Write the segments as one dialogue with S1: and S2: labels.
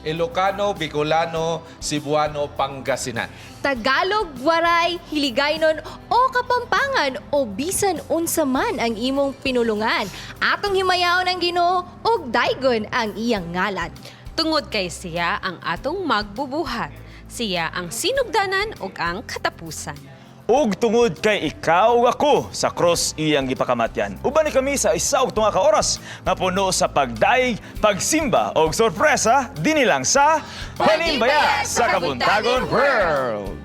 S1: Ilocano, Bicolano, Cebuano, Pangasinan.
S2: Tagalog, Waray, Hiligaynon o Kapampangan o bisan unsa man ang imong pinulungan. Atong himayaon ang Ginoo ug daygon ang iyang ngalan.
S3: Tungod kay siya ang atong magbubuhat. Siya ang sinugdanan ug ang katapusan.
S4: Ug tungod kay ikaw ug ako sa cross iyang gipakamatyan. Uban ni kami sa isa ug tunga ka oras nga puno sa pagdaig, pagsimba ug sorpresa dinhi lang sa Panimbaya sa Kabuntagon World.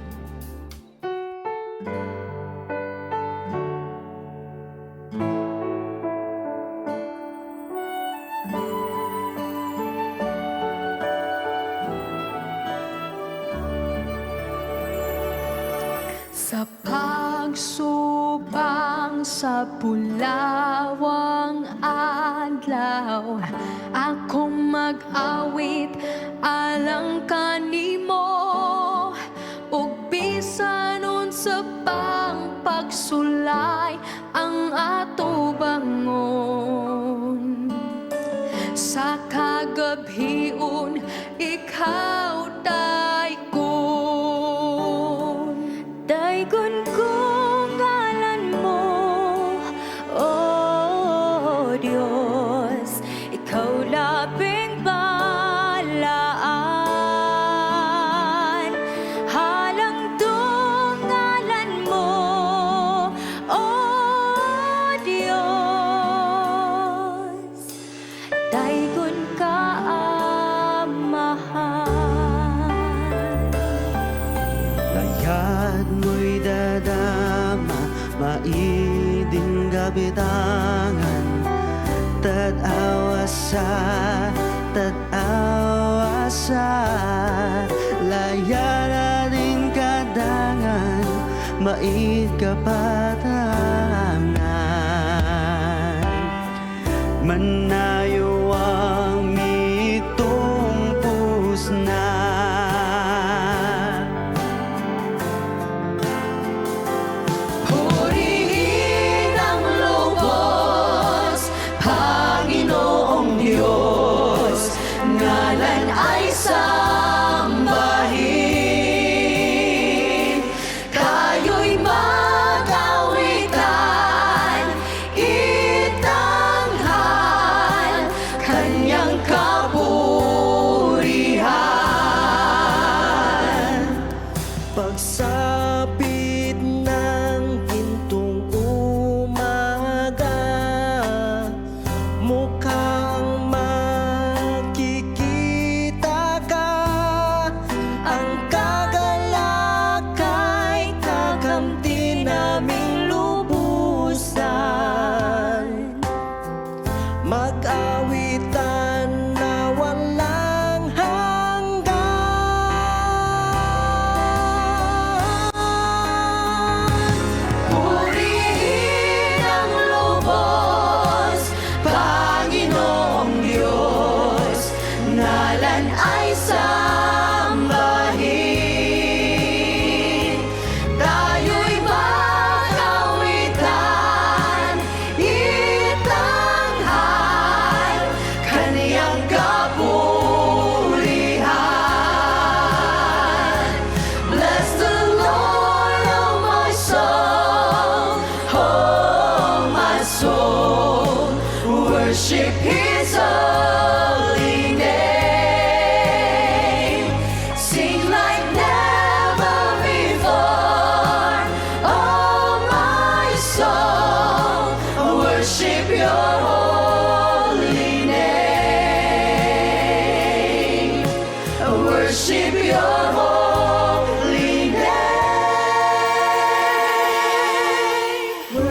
S5: Sa pagsubang sa pulawang adlaw, ako mag-awit alang kanimo, ug bisan unsa pang pagsulay ang ato bangon. Sa kagabhiun, ikaw daygon ko ngalan mo, oh Diyos, ikaw labing balaan. Halang ngalan mo, oh Diyos, daygon ka amahan.
S6: Layad mo'y dadama, maiding gabitangan. Tadawa sa layad din kadangan, maid kapatangan. Manayo ang itong pusna.
S5: Purihin ang lubos, Panginoong Diyos, ngalan ay sambahin. Kayo'y mag-awitan, itanghal kanyang kaburihan.
S6: Pagsapit ng gintong umaga, mukhang makikita ka. Ang kagalakay kakamti naming lubusan. Mag-awitan na walang hanggan.
S5: Purihin ang lubos, Panginoong Diyos, ngalan ay sambahin. Tayo'y mag-awitan, itanghal kaniyang kaburihan. Bless the Lord, oh my soul, worship His holy name. Sing like never before, oh my soul, worship Your holy name. Worship Your holy name.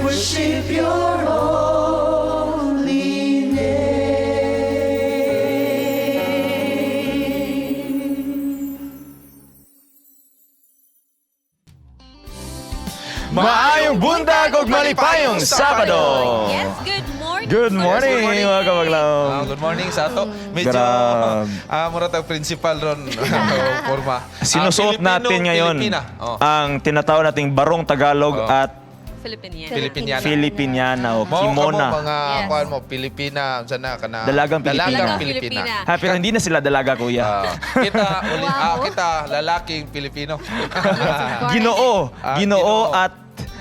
S5: Worship Your holy name.
S4: Maayong buntag ug malipayong Sabado.
S3: Yes, good morning.
S4: Good morning, mga kabaglaw.
S1: Good morning sa ato. Medyo mura tag principal ron forma.
S4: Sinusuot natin ngayon
S1: Pilipina.
S4: ang tinatawag nating barong Tagalog
S1: Oh.
S4: at
S3: Filipiniana.
S1: Filipiniana.
S4: Filipiniana o
S1: Mo
S4: Kimona.
S1: mga
S3: Yes.
S1: kuan mo Pilipina, sana kana
S4: Dalagang Pilipina.
S3: Dalagang
S1: Pilipina.
S3: Pilipina.
S4: Ha, pero hindi na sila dalaga, kuya.
S1: Kita lalaking Pilipino.
S4: Ginoo.
S1: Ah,
S4: Ginoo
S1: Ginoo.
S4: at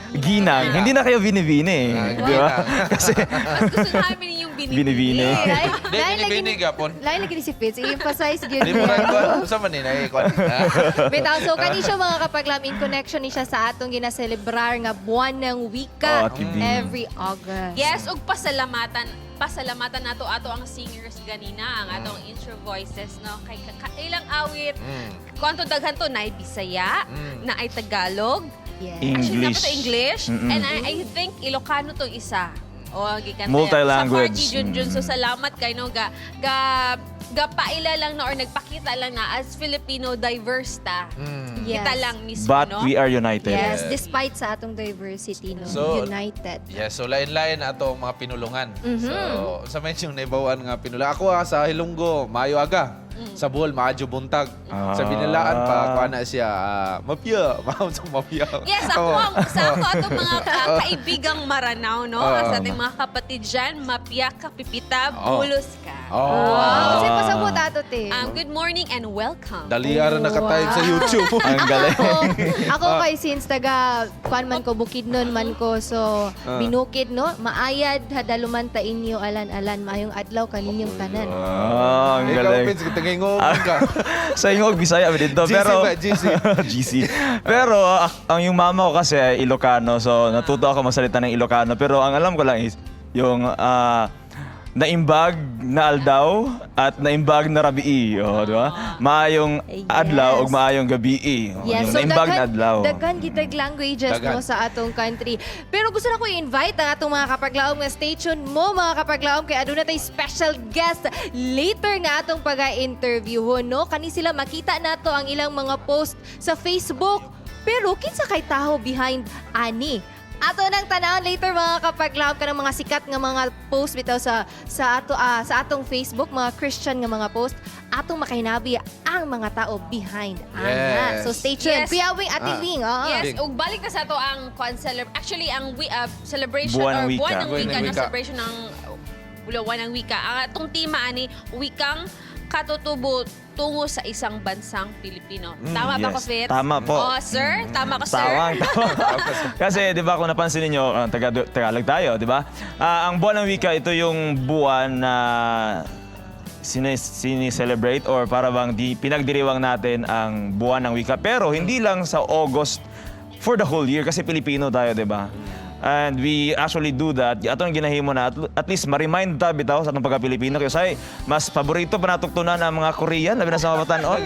S4: Ginang. Hindi na kayo binibini. Di ba? Kasi
S3: Mas gusto namin yung
S4: binibini.
S1: Binibini gapon.
S2: Lain lagi ni si Fitz, i-emphasize yun.
S1: Di mo rin kuan sa man ni kuan.
S2: Bitaw, so kani siya mga kapaglam in connection ni siya sa atong ginaselebrar nga buwan ng wika
S4: Oh, TV.
S2: every August.
S3: Yes, ug pasalamatan nato ato ang singers ganina, ang atong intro voices, no? Kay ilang awit, kwanto daghan to, naay Bisaya, naay Tagalog,
S2: Yes.
S3: actually
S4: English.
S3: dapat English,
S4: Mm-mm.
S3: and I think Ilocano tong isa. O gikan
S4: Multi-language.
S3: Sa Junjun, so salamat kay no ga paila lang na or nagpakita lang na as Filipino diverse ta.
S2: Yes.
S3: Kita lang mismo,
S4: But
S3: no?
S4: we are united.
S2: Yes, despite sa atong diversity, no?
S1: So,
S2: United.
S1: Yes, so lain-lain ato ang mga pinulungan.
S2: Mhm.
S1: So, sa men yung naibawaan nga pinulungan. Ako sa Hilonggo, maayo aga. Sa Bohol, maadyo buntag. Sa Binilaan pa, kuha na siya, mapya. Mahal sa mapya.
S3: Yes, ako sa ako atong mga kaibigang Maranao, no? Sa ating mga kapatid dyan, mapya ka, pipita, bulos ka.
S1: Oh.
S2: Wow, kasi pasabot ato, te.
S3: Good morning and welcome.
S1: Daliara na ka-time sa YouTube.
S4: Ang galing.
S2: Ako kay since taga kuan man ko Bukidnon man ko so binukid no maayad hadaluman ta inyo alan-alan maayong adlaw kaninyong tanan.
S4: Ah, ang
S1: Ikaw,
S4: galing.
S1: Pins, tingin ka.
S4: Sa ingog, Bisaya ba dito?
S1: GC
S4: Pero,
S1: ba? GC.
S4: GC. Pero, ang yung mama ko kasi ay Ilocano, so natuto ako magsalita ng Ilocano. Pero ang alam ko lang is, yung naimbag na aldaw at naimbag na rabii. O, di ba? Maayong adlaw o maayong gabi. O,
S2: Yes,
S4: yung
S2: so
S4: naimbag na adlaw.
S2: daghan gitag languages
S1: Daghan.
S2: no sa atong country. Pero gusto na ko i-invite ang atong mga kapaglaom nga stay tuned mo mga kapaglaom kay aduna tay special guest later nga atong pag-interview no. Kani sila makita nato ang ilang mga post sa Facebook. Pero kinsa kay taho behind ani? Ato nang tanawon later mga kapaglaom ka ng mga sikat nga mga post bitaw sa atong Facebook, mga Christian nga mga post, atong makahinabi ang mga tao behind ana.
S1: Yes.
S2: So stay tuned.
S3: Yes.
S2: Kuya Wing, Ate Wing,
S3: Yes, ug balik na sa to ang actually ang celebration
S4: Buwan ng
S3: or
S4: Wika.
S3: buwan ng
S1: Buwan
S3: wika
S1: ng
S3: na
S1: Wika.
S3: celebration ng buwan ng wika. Ang atong tema ani wikang katutubo tungo sa isang bansang Pilipino. Tama ba
S4: yes.
S3: ko, Fitz?
S4: Tama po.
S3: Oh, sir? Tama ko, sir?
S4: Tama. Kasi 'di ba kung napansin niyo, Tagalog tayo, 'di ba? Ang buwan ng wika ito yung buwan na sinicelebrate or para bang pinagdiriwang natin ang buwan ng wika. Pero hindi lang sa August for the whole year kasi Pilipino tayo, 'di ba? And we actually do that. Atong ginahimo na at least ma-remind ta bitaw sa atong pagka-Pilipino kasi mas paborito pa natugtunan ang mga Korean labi na sa mga batanon.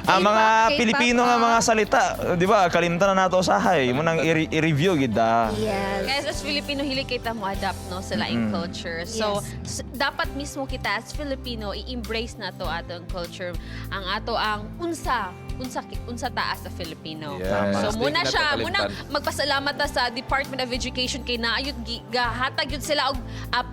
S4: Ang mga
S2: K-pop,
S4: Pilipino nga mga salita, 'di ba? Kalimtan na nato usahay. Mo nang i-review gid da.
S2: Yes.
S3: Guys, as Filipino, hili kita mo adapt no, sa laing culture. So, dapat mismo kita as Filipino, i-embrace na to atong culture. Ang ato ang unsa taas sa Filipino.
S1: Yes.
S3: So,
S1: Di
S3: muna
S1: na to
S3: siya,
S1: kalimtan.
S3: munang magpasalamat ta sa Department of Education kay naayod gahatag yun sila og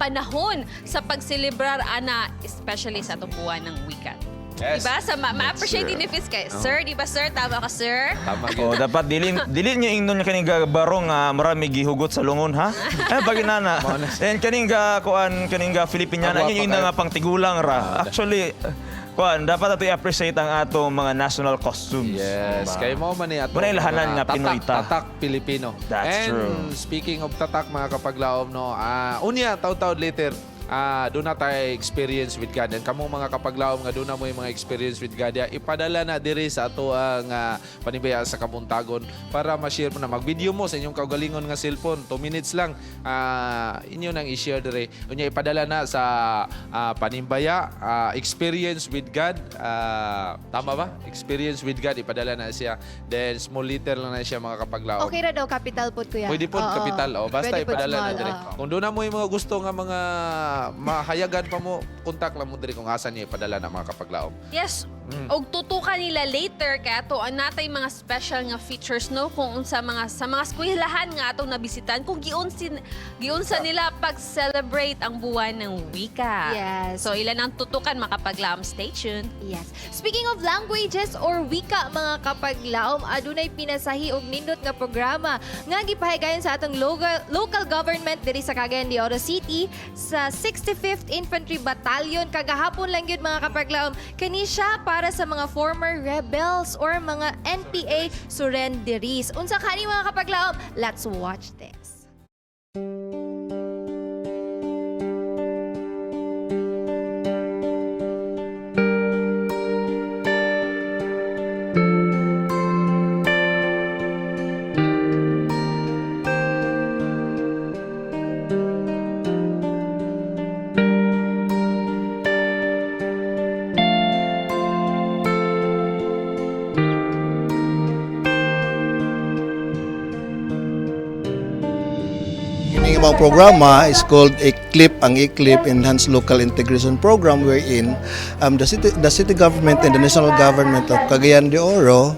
S3: panahon sa pagselebrar ana, especially sa atong buwan ng wika.
S1: Yes.
S3: Diba? Sa ma-appreciate ni Fitz kay, Sir, di ba sir? Tama ka, sir?
S1: Tama
S4: Oh,
S1: gyud.
S4: dapat dilin niyo ingnon kaning barong nga marami gihugot sa lungon ha. Paginana. And kaning kaning Filipiniana
S1: Agwa
S4: yun
S1: pa
S4: nga pangtigulang ra. Actually dapat ato i-appreciate ang atong mga national costumes.
S1: Yes, kay mo man ni ato.
S4: Muna ilahanan nga Pinoy ta.
S1: Tatak Pilipino.
S4: That's
S1: And
S4: true.
S1: speaking of tatak mga kapaglaom no, unya taud-taud later. Doon na tayo experience with God. And kamong mga kapaglaom nga doon na mo yung mga experience with God. Ipadala na diri sa ato ang panibaya sa Kabuntagon para ma-share mo na. Mag-video mo sa inyong kaugalingon nga cellphone. 2 minutes lang. Inyo nang i-share diri. Unya ipadala na sa Panimbaya. Experience with God. Tama ba? Experience with God. Ipadala na siya. Then small letter lang na siya mga kapaglaom.
S2: Okay ra daw capital pod kuya.
S1: Pwede po
S2: Oo.
S1: kapital. Basta
S2: Pwede pod
S1: ipadala na
S2: small,
S1: diri.
S2: oo.
S1: Kung doon na mo yung mga gusto nga mga mahayagan pa mo, kontak lang mo diri kung asan niya ipadala na mga kapaglaom.
S3: Yes, Og tutukan nila later kaya to natay mga special nga features no kung sa mga eskwelahan nga atong nabisitan kung giunsa nila pag-celebrate ang buwan ng wika.
S2: Yes.
S3: So ilan ang tutukan makapaglaom. Stay tuned.
S2: Yes. Speaking of languages or wika mga kapaglaom, adunay pinasahi og nindot nga programa nga gipahigayon sa atong local government diri sa Cagayan de Oro City sa 65th Infantry Battalion. Kagahapon lang yun mga kapaglaom. Kani siya para sa mga former rebels or mga NPA surrenderies. Unsa kani mga kapaglaom? Let's watch this.
S7: Ini mga programa is called ECLIP, ang ECLIP Enhanced Local Integration Program, wherein the city government and the national government of Cagayan de Oro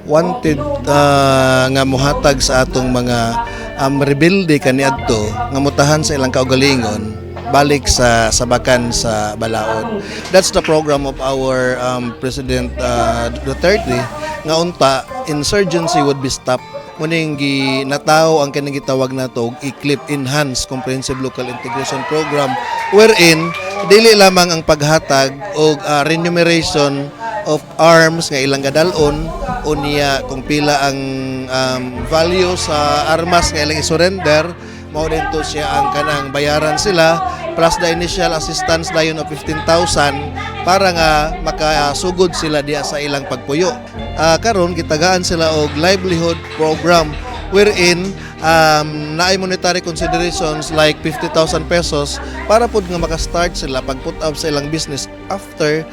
S7: wanted nga muhatag sa atong mga rebelde kaniadto nga mutahan sa ilang kaugalingon balik sa sabakan sa balaod. That's the program of our President Duterte nga unta insurgency would be stopped. Muning ginataw ang kanang gitawag nato og ECLIP Enhanced Comprehensive Local Integration Program, wherein dili lamang ang paghatag og remuneration of arms nga ilang gadalon unya kung pila ang value sa armas nga ilang isurrender, mao din to siya ang kanang bayaran sila plus the initial assistance dayon of 15,000 para nga makasugod sila diya sa ilang pagpuyo. Karon gitagaan sila og livelihood program wherein naay monetary considerations like 50,000 pesos para pud nga maka-start sila pag put up sa ilang business after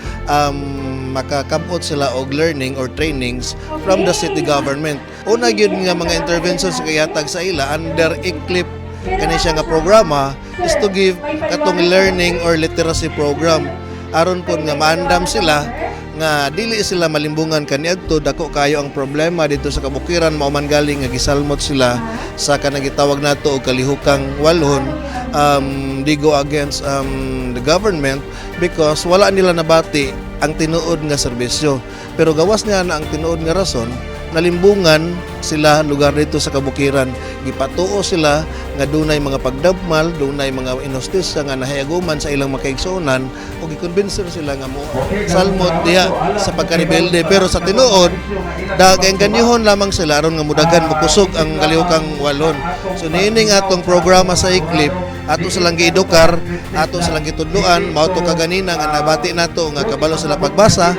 S7: makakabot sila og learning or trainings from the city government. Una gyud nga mga interventions nga yatag sa ila under ECLIP kani siya nga programa is to give katong learning or literacy program aron pud nga maandam sila nga dili sila malimbungan kaniadto dako kayo ang problema dito sa kabukiran mao man galing nga gisalmot sila sa kanang gitawag nato og kalihukang walhon they go against the government because wala nila nabati ang tinuod nga serbisyo pero gawas niya na ang tinuod nga rason nalimbungan sila lugar dito sa kabukiran gipatuo sila nga dunay mga pagdabmal dunay mga inustisya nga nahayaguman sa ilang makaigsuonan ug gikonbinser sila nga mo salmot diha sa pagkarebelde pero sa tinuod daghang ganyuhon lamang sila aron nga mudagan makusog ang kalihukang walon so niining atong programa sa ECLIP ato silang giedukar ato silang gitudloan mao to kaganina nga nabati nato nga kabalo sila pagbasa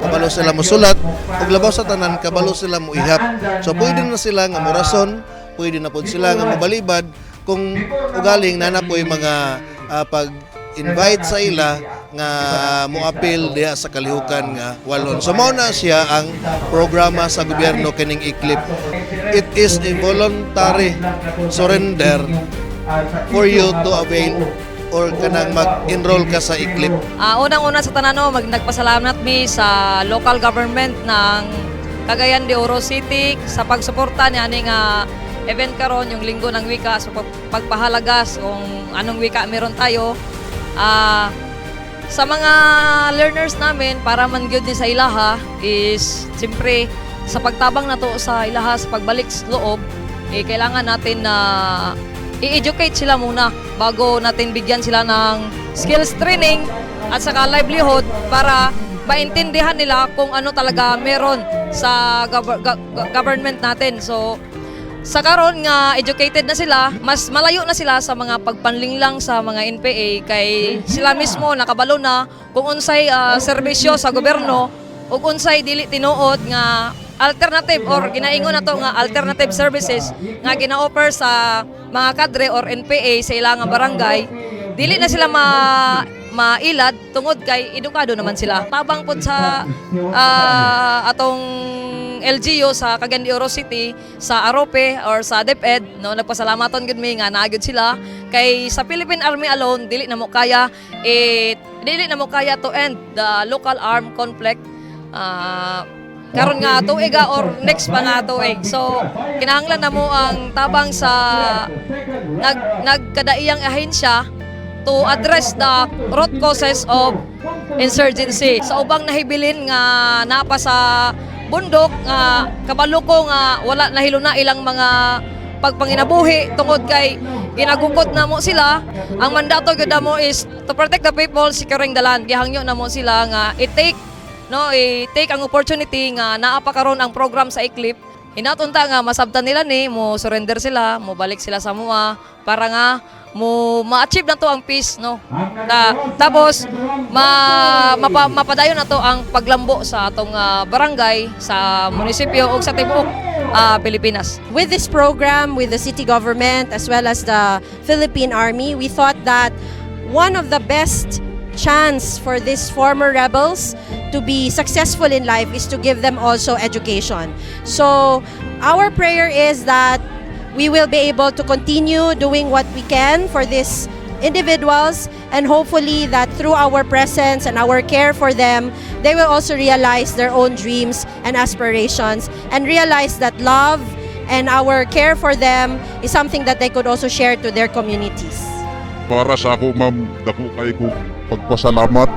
S7: kabalo sila musulat ug labaw sa tanan kabalo sila muihap so pwede na sila nga murason pwede na pud sila nga mobalibad kung ugaling nanapoy mga pag-invite sa ila nga moapil diha sa kalihukan nga walon so mao na siya ang programa sa gobyerno kining ECLIP. It is a voluntary surrender for you to avail or kanang mag-enroll ka sa ECLIP.
S8: Unang-una sa tanano, nagpasalamat mi sa local government ng Cagayan de Oro City sa pagsuporta niya ning event karon yung Linggo ng Wika so pagpahalagas kung anong wika meron tayo. Sa mga learners namin para man gyud ni sa ilaha is siyempre sa pagtabang nato sa ilaha sa pagbalik sa loob kailangan natin na i-educate sila muna bago natin bigyan sila ng skills training at saka livelihood para maintindihan nila kung ano talaga meron sa government natin. So, sa karon nga educated na sila, mas malayo na sila sa mga pagpanlinglang sa mga NPA kay sila mismo nakabalo na kung unsay serbisyo sa gobyerno ug unsay dili tinuod nga alternative or ginaingon nato nga alternative services nga gina-offer sa mga kadre or NPA sa ilang barangay dili na sila mailad tungod kay edukado naman sila tabang pud sa atong LGU sa Cagayan de Oro City sa Arope or sa DepEd no nagpasalamaton gud mi nga naagid sila kay sa Philippine Army alone dili na mo kaya to end the local armed conflict karon nga tuig or next pa nga tuig. So kinahanglan na mo ang tabang sa nagkadaiyang ahensya to address the root causes of insurgency. Sa ubang nahibilin nga napa sa bundok nga kabalo ko nga wala nahiluna ilang mga pagpanginabuhi tungod kay ginagukod na mo sila. Ang mandato gyud mo is to protect the people, securing the land. Gihangyo na mo sila nga i-take ang opportunity nga naa pa karon ang program sa ICLIP. Hinatunta nga masabtan nila ni mo surrender sila, mo balik sila sa mua para nga mo ma-achieve na to ang peace, no. Tapos mapadayon na to ang paglambo sa atong barangay, sa munisipyo ug sa tibuok Pilipinas.
S9: With this program, with the city government as well as the Philippine Army, we thought that one of the best chance for these former rebels to be successful in life is to give them also education. So our prayer is that we will be able to continue doing what we can for these individuals, and hopefully that through our presence and our care for them, they will also realize their own dreams and aspirations and realize that love and our care for them is something that they could also share to their communities.
S10: Para sa ako, ma'am, dako kay ko pagpasalamat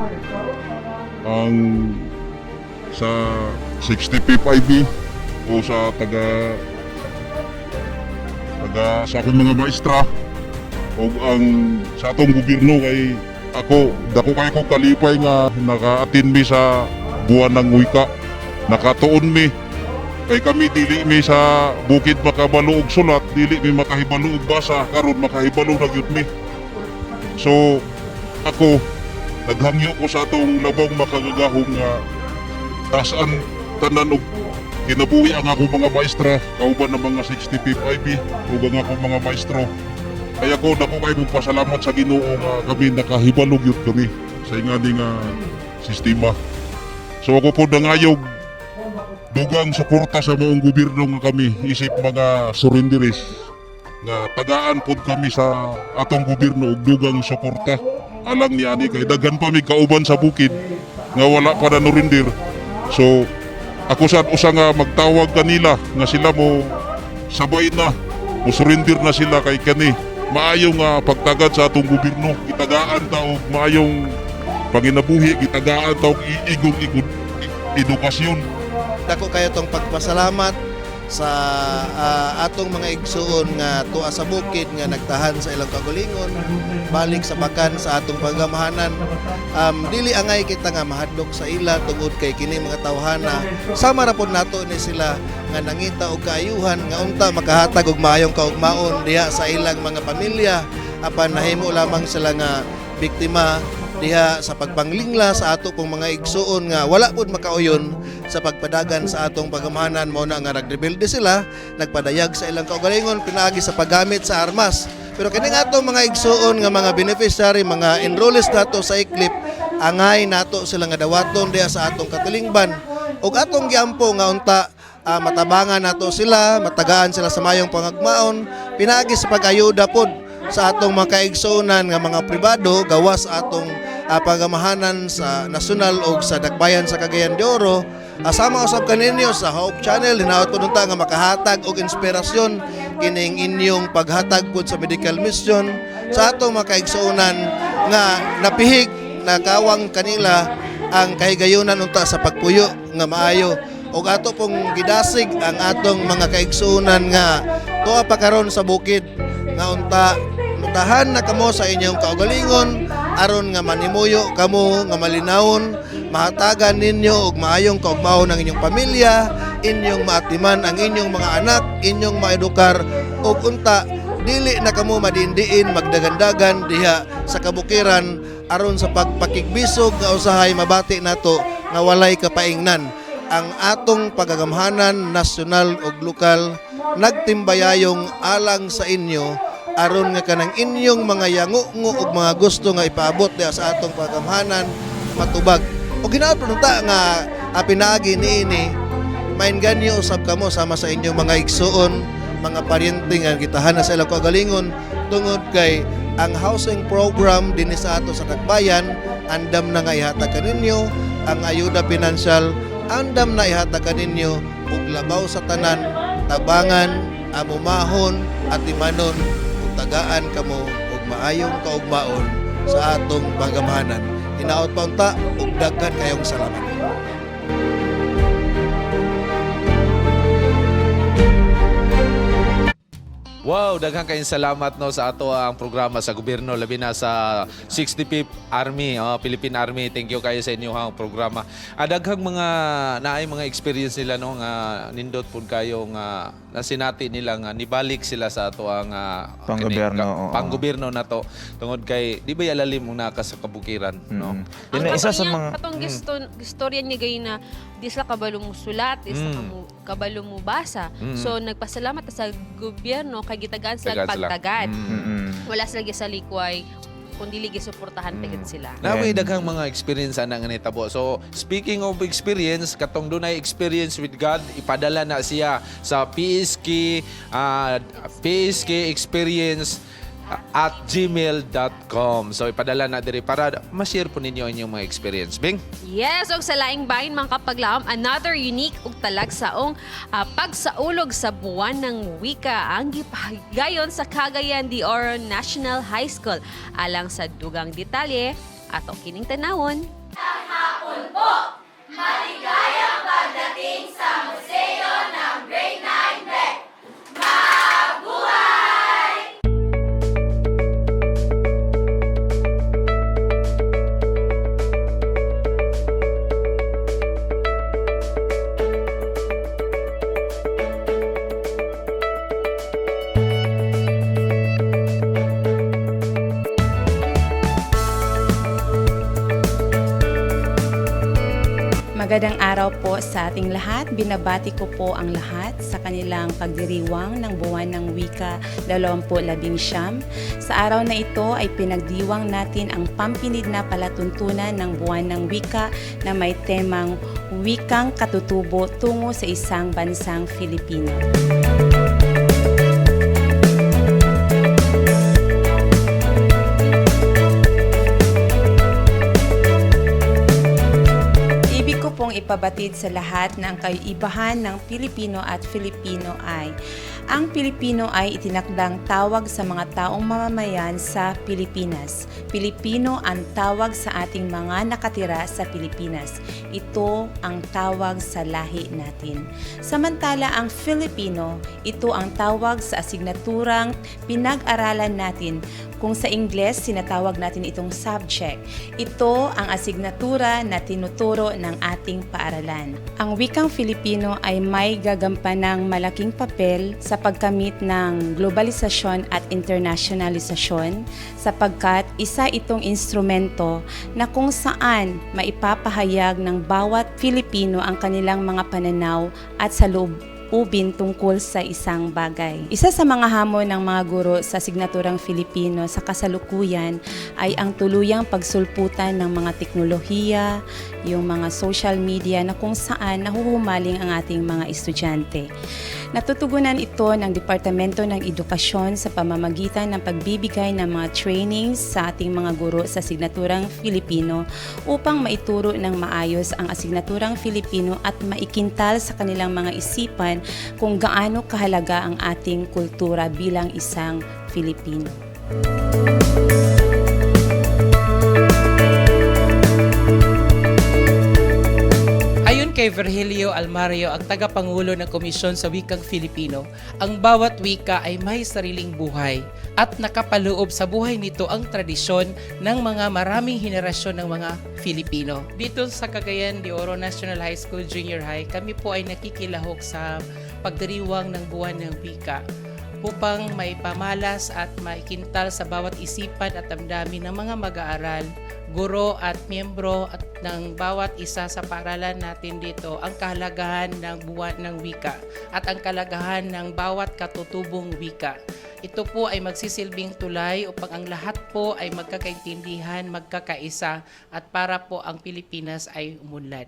S10: ang sa 60P5B o sa sa akong mga maestra o ang sa atong gobyerno kay ako dako kay ko kalipay nga naka-attend mi sa buwan ng wika, nakatuon mi kay kami dili mi sa bukid makabalo og sulat, dili mi makahibalo og basa, karon makahibalo na gyud mi. So ako naghangyo ko sa atong labang makagagahong nga tasan tanan og kinabuhi ang akong mga maestra, kauban ng mga 60P5B ug ang akong mga maestro. Kaya ko dako kay mong pasalamat sa Ginoo nga kami nakahibalog yun kami sa ingani nga sistema. So ako po nangayog dugang suporta sa maong gobyerno nga kami isip mga surrenderies nga tagaan pod kami sa atong gobyerno og dugang suporta. Alang niani kay daghan pa mi kauban sa bukid nga wala pa na nurindir. So ako sad usa nga magtawag kanila nga sila mo sabay na mo surrender na sila kay kani maayong pagtagad sa atong gobyerno, gitagaan ta og maayong panginabuhi, gitagaan ta og igong edukasyon.
S7: Dako kayo tong pagpasalamat sa atong mga igsuon nga tuwa sa bukid nga nagtahan sa ilang kagalingon, balik sa bakan sa atong pagamahanan. Dili angay kita nga mahadlok sa ila tungod kay kini mga tawhana. Sama ra pod nato ni sila nga nangita og kaayuhan nga unta makahatag og maayong kaugmaon diha sa ilang mga pamilya apan nahimo lamang sila nga biktima diha sa pagpanglingla sa ato pong mga igsuon nga wala pud makauyon sa pagpadagan sa atong pagamahanan. Mao na nga nagrebelde sila, nagpadayag sa ilang kaugalingon pinaagi sa paggamit sa armas. Pero kini nga atong mga igsuon nga mga beneficiary, mga enrollees nato sa ICLIP, angay nato sila nga dawaton diha sa atong katilingban ug atong giampo nga unta matabangan nato sila, matagaan sila sa mayong pangagmaon pinaagi sa pag-ayuda pod sa atong mga kaigsuonan nga mga pribado gawas atong pagamahanan sa nasyonal o sa dakbayan sa Cagayan de Oro. Asama usab kaninyo sa Hope Channel, hinaot po nunta nga makahatag og inspirasyon kining inyong paghatag po sa medical mission sa atong mga kaigsuonan nga napihig nakawang kanila ang kahigayunan unta sa pagpuyo nga maayo og ato pong gidasig ang atong mga kaigsuonan nga tuwa pa karon sa bukid nga unta mutahan na kamo sa inyong kaugalingon aron nga manimuyo kamo nga malinawon, mahatagan ninyo og maayong kaugmaon ang inyong pamilya, inyong maatiman ang inyong mga anak, inyong maedukar og unta dili na kamo madindiin magdagandagan diha sa kabukiran aron sa pagpakigbisog nga usahay mabati nato nga walay kapaingnan. Ang atong pagagamhanan nasyonal ug lokal nagtimbayayong alang sa inyo aron nga kanang inyong mga yango-ngo ug mga gusto nga ipaabot diha sa atong pagamhanan matubag. O ginaot nunta nga pinaagi niini mainganyo usab kamo sama sa inyong mga igsuon, mga paryente nga gitahan na sa ilang kagalingon tungod kay ang housing program dinhi sa ato sa Tagbayan andam na nga ihatag kaninyo ang ayuda pinansyal andam na ihatag kaninyo ug labaw sa tanan, tabangan, amumahon at imanon ug tagaan kamo ug maayong kaugmaon sa atong pagamahanan. Hinaot pa unta ug daghan kayong salamat.
S1: Wow, daghang kayong salamat no sa ato ang programa sa gobyerno labi na sa 65th Army, Philippine Army. Thank you kayo sa inyong programa. Daghang mga naay mga experience nila no nga nindot pud kayo nga nasinati nila nga nibalik sila sa ato ang
S4: Panggobyerno, oo.
S1: panggobyerno na to tungod kay di ba yalalim mo na ka sa kabukiran no.
S4: Yun na isa sa mga
S3: katong istorya niya gay na di sila kabalo mo sulat, di sila kabalo mo basa. So nagpasalamat sa gobyerno kay gitagaan sila
S1: Tagad sila.
S3: pagtagad. Wala sila sa likway kundi ligi suportahan pagid sila.
S1: Naway daghang mga experience ana nga nitabo. So, speaking of experience, katong dunay experience with God, ipadala na siya sa PSK experience at gmail.com. So, ipadala na diri para ma-share po ninyo inyong mga experience. Bing?
S3: Yes, og sa laing bahin mga kapaglaom, another unique ug talagsaong pagsaulog sa buwan ng wika ang gipahigayon sa Cagayan de Oro National High School. Alang sa dugang detalye, ato kining tanawon.
S11: Magandang araw po sa ating lahat. Binabati ko po ang lahat sa kanilang pagdiriwang ng buwan ng wika 2019. Sa araw na ito ay pinagdiwang natin ang pampinid na palatuntunan ng buwan ng wika na may temang wikang katutubo tungo sa isang bansang Filipino. Pong ipabatid sa lahat na ang kaibahan ng Pilipino at Filipino ay ang Pilipino ay itinakdang tawag sa mga taong mamamayan sa Pilipinas. Pilipino ang tawag sa ating mga nakatira sa Pilipinas. Ito ang tawag sa lahi natin. Samantala ang Filipino, ito ang tawag sa asignaturang pinag-aralan natin. Kung sa Ingles, sinatawag natin itong subject. Ito ang asignatura na tinuturo ng ating paaralan. Ang wikang Filipino ay may gagampanang malaking papel sa pagkamit ng globalisasyon at internationalisasyon sapagkat isa itong instrumento na kung saan maipapahayag ng bawat Filipino ang kanilang mga pananaw at ubin tungkol sa isang bagay. Isa sa mga hamon ng mga guro sa signaturang Filipino sa kasalukuyan ay ang tuluyang pagsulputan ng mga teknolohiya, yung mga social media na kung saan nahuhumaling ang ating mga estudyante. Natutugunan ito ng Departamento ng Edukasyon sa pamamagitan ng pagbibigay ng mga trainings sa ating mga guro sa signaturang Filipino upang maituro ng maayos ang asignaturang Filipino at maikintal sa kanilang mga isipan kung gaano kahalaga ang ating kultura bilang isang Filipino.
S12: Ayon kay Virgilio Almario, ang tagapangulo ng Komisyon sa Wikang Filipino, ang bawat wika ay may sariling buhay at nakapaloob sa buhay nito ang tradisyon ng mga maraming henerasyon ng mga Filipino. Dito sa Cagayan de Oro National High School Junior High, kami po ay nakikilahok sa pagdiriwang ng buwan ng wika upang maipamalas at maikintal sa bawat isipan at damdamin ng mga mag-aaral, guro at miyembro at ng bawat isa sa paaralan natin dito ang kahalagahan ng buwan ng wika at ang kahalagahan ng bawat katutubong wika. Ito po ay magsisilbing tulay upang ang lahat po ay magkakaintindihan, magkakaisa at para po ang Pilipinas ay umunlad.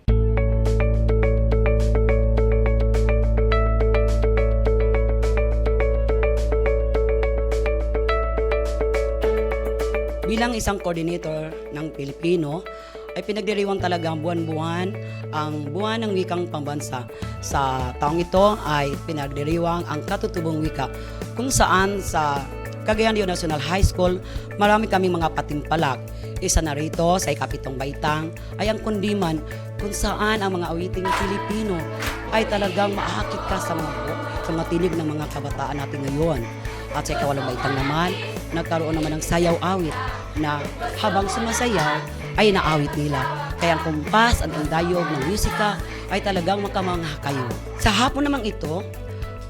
S13: Bilang isang coordinator ng Pilipino, ay pinagdiriwang talagang buwan-buwan ang buwan ng wikang pambansa. Sa taong ito ay pinagdiriwang ang katutubong wika kung saan sa Cagayan de Oro National High School marami kaming mga patimpalak. Isa na rito sa ikapitong baitang ay ang kundiman kung saan ang mga awiting Pilipino ay talagang maakit ka sa mga tinig ng mga kabataan natin ngayon. At sa ikawalong baitang naman, nagkaroon naman ng sayaw-awit na habang sumasayaw ay naawit nila. Kaya ang kumpas at ang dayog ng musika ay talagang makamangha kayo. Sa hapon namang ito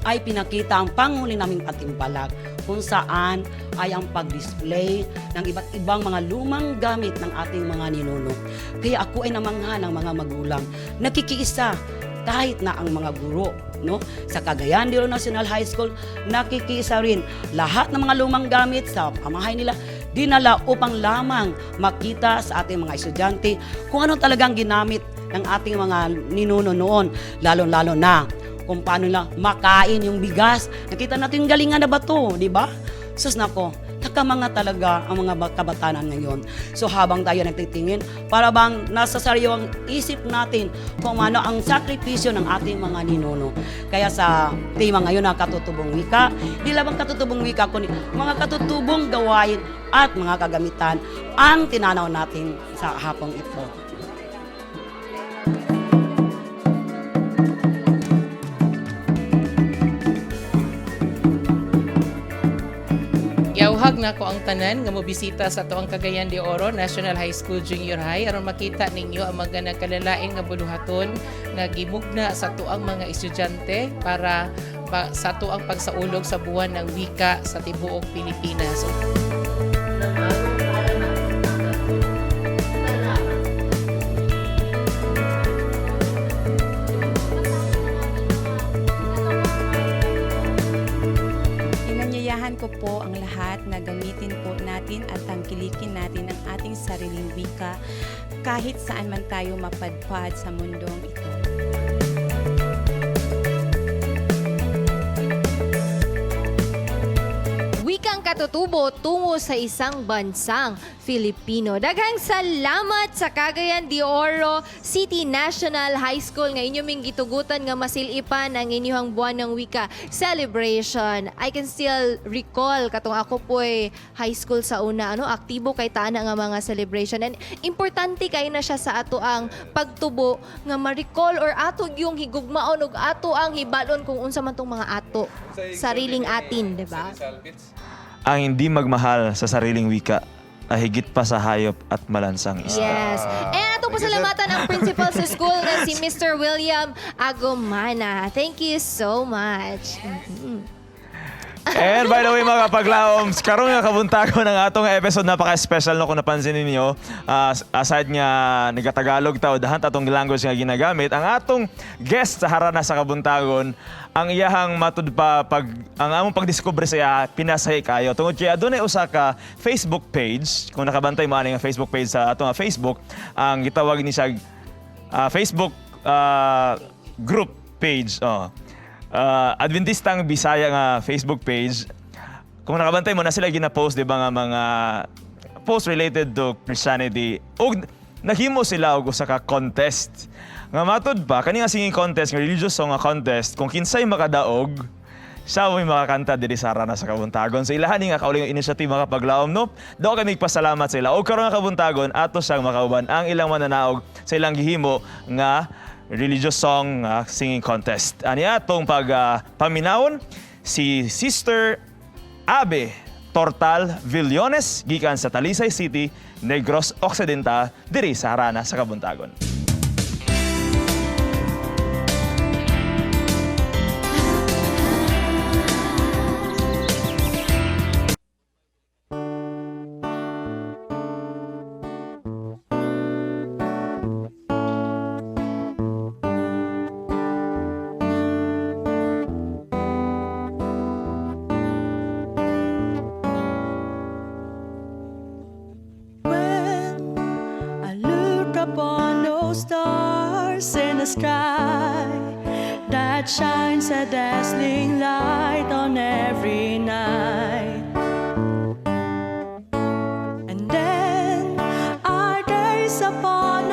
S13: ay pinakita ang panghuli naming patimpalak kung saan ay ang pag-display ng iba't ibang mga lumang gamit ng ating mga ninuno. Kaya ako ay namangha ng mga magulang, nakikiisa kahit na ang mga guro, no? Sa Cagayan de Oro National High School, nakikiisa rin. Lahat ng mga lumang gamit sa pamahay nila, dinala upang lamang makita sa ating mga estudyante kung ano talagang ginamit ng ating mga ninuno noon, lalo-lalo na kung paano nila makain yung bigas. Nakita natin yung galingan na bato, di ba? Sus nako, nakamanga talaga ang mga kabataan ngayon. So habang tayo nagtitingin, para bang nasa sariwang isip natin kung ano ang sakripisyo ng ating mga ninuno. Kaya sa tema ngayon na katutubong wika, di lamang katutubong wika, kundi mga katutubong gawain at mga kagamitan ang tinanaw natin sa hapong ito.
S12: Yauhag na ko ang tanan nga mobisita sa tuang Cagayan de Oro National High School Junior High aron makita ninyo ang mga nagkalalain nga buluhaton nga gimugna sa tuang mga estudyante para sa tuang pagsaulog sa buwan ng wika sa tibuok Pilipinas.
S11: Inanyayahan ko po ang lahat na gamitin po natin at tangkilikin natin ang ating sariling wika kahit saan man tayo mapadpad sa mundong ito.
S2: Wikang katutubo tungo sa isang bansang Filipino. Daghang salamat sa Cagayan de Oro City National High School nga inyo ming gitugutan nga masilipan ang inyong buwan ng wika celebration. I can still recall katong ako po'y high school sa una, aktibo kay taana nga mga celebration. And importante kay na siya sa ato ang pagtubo nga ma-recall or ato yung higugmaon ug ato ang hibalon kung unsa man tong mga ato sariling atin, di ba?
S4: Ang hindi magmahal sa sariling wika ay higit pa sa hayop at malansang isda.
S2: Yes. And atong pasalamatan ang principal sa school na si Mr. William Agumana. Thank you so much.
S4: And by the way mga kapaglaom, karon nga kabuntagon ng atong episode napaka-special no kung napansin ninyo. Aside nga nagatagalog ta o dahan atong language nga ginagamit, ang atong guest sa harana sa kabuntagon, ang iyahang matud pa ang among pagdiskubre sa iya pinasay kayo. Tungod kay adunay usa ka Facebook page, kung nakabantay mo ani nga Facebook page sa atong Facebook, ang gitawag ni siya Facebook group page. Adventistang Bisaya nga Facebook page. Kung nakabantay mo na sila gina-post, di ba nga mga post related to Christianity. O naghimo sila og usa ka contest. Nga matod pa, kani nga singing contest, nga religious song nga contest, kung kinsay makadaog, siya may makakanta diri sa harana sa kabuntagon. So ilahan nga kauling initiative mga kapaglaom, no? Daw kami nagpasalamat sa ila. O karon nga kabuntagon, ato siyang makauban ang ilang mananaog sa ilang gihimo nga religious song singing contest. Ani atong paminawon si Sister Abe Tortal Villones gikan sa Talisay City, Negros Occidental diri sa harana sa kabuntagon.
S6: Upon those stars in the sky that shines a dazzling light on every night. And then I gaze upon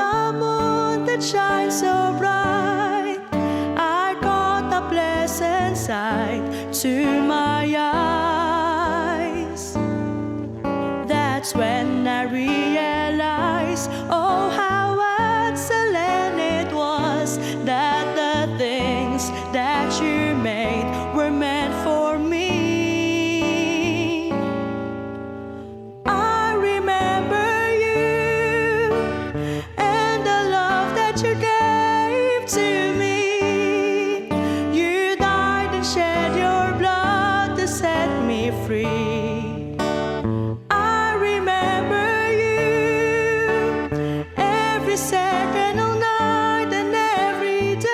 S6: every second of night and every day.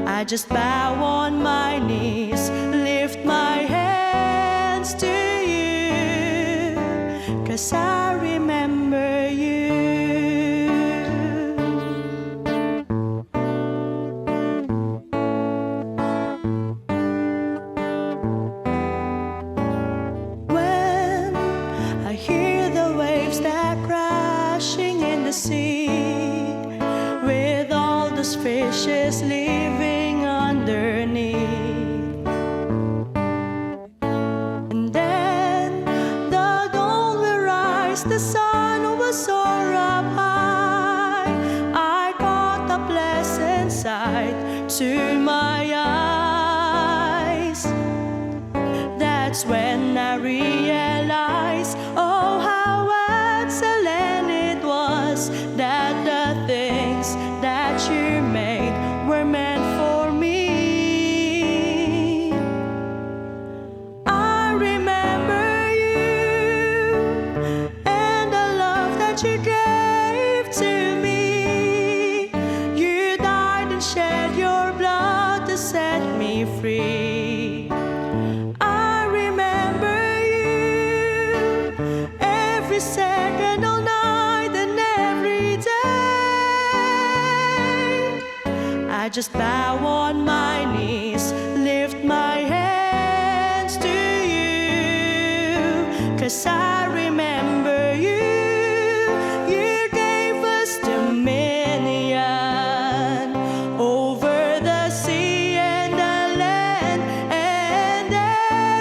S6: I just bow on my knees, lift my hands to you, 'cause I remember you. When I hear the waves that crashing in the sea, with all those fishes living underneath, and then the dawn will rise, the sun will soar up high. I got a pleasant sight to my eyes. That's when I realized, oh, how excellent it was that the things that you made were meant for me. I remember you and the love that you gave to me. You died and shed your blood to set me free. I remember you every second of night and every day. I just bow on my knees, lift my hands to you, 'cause I remember you. You gave us dominion over the sea and the land and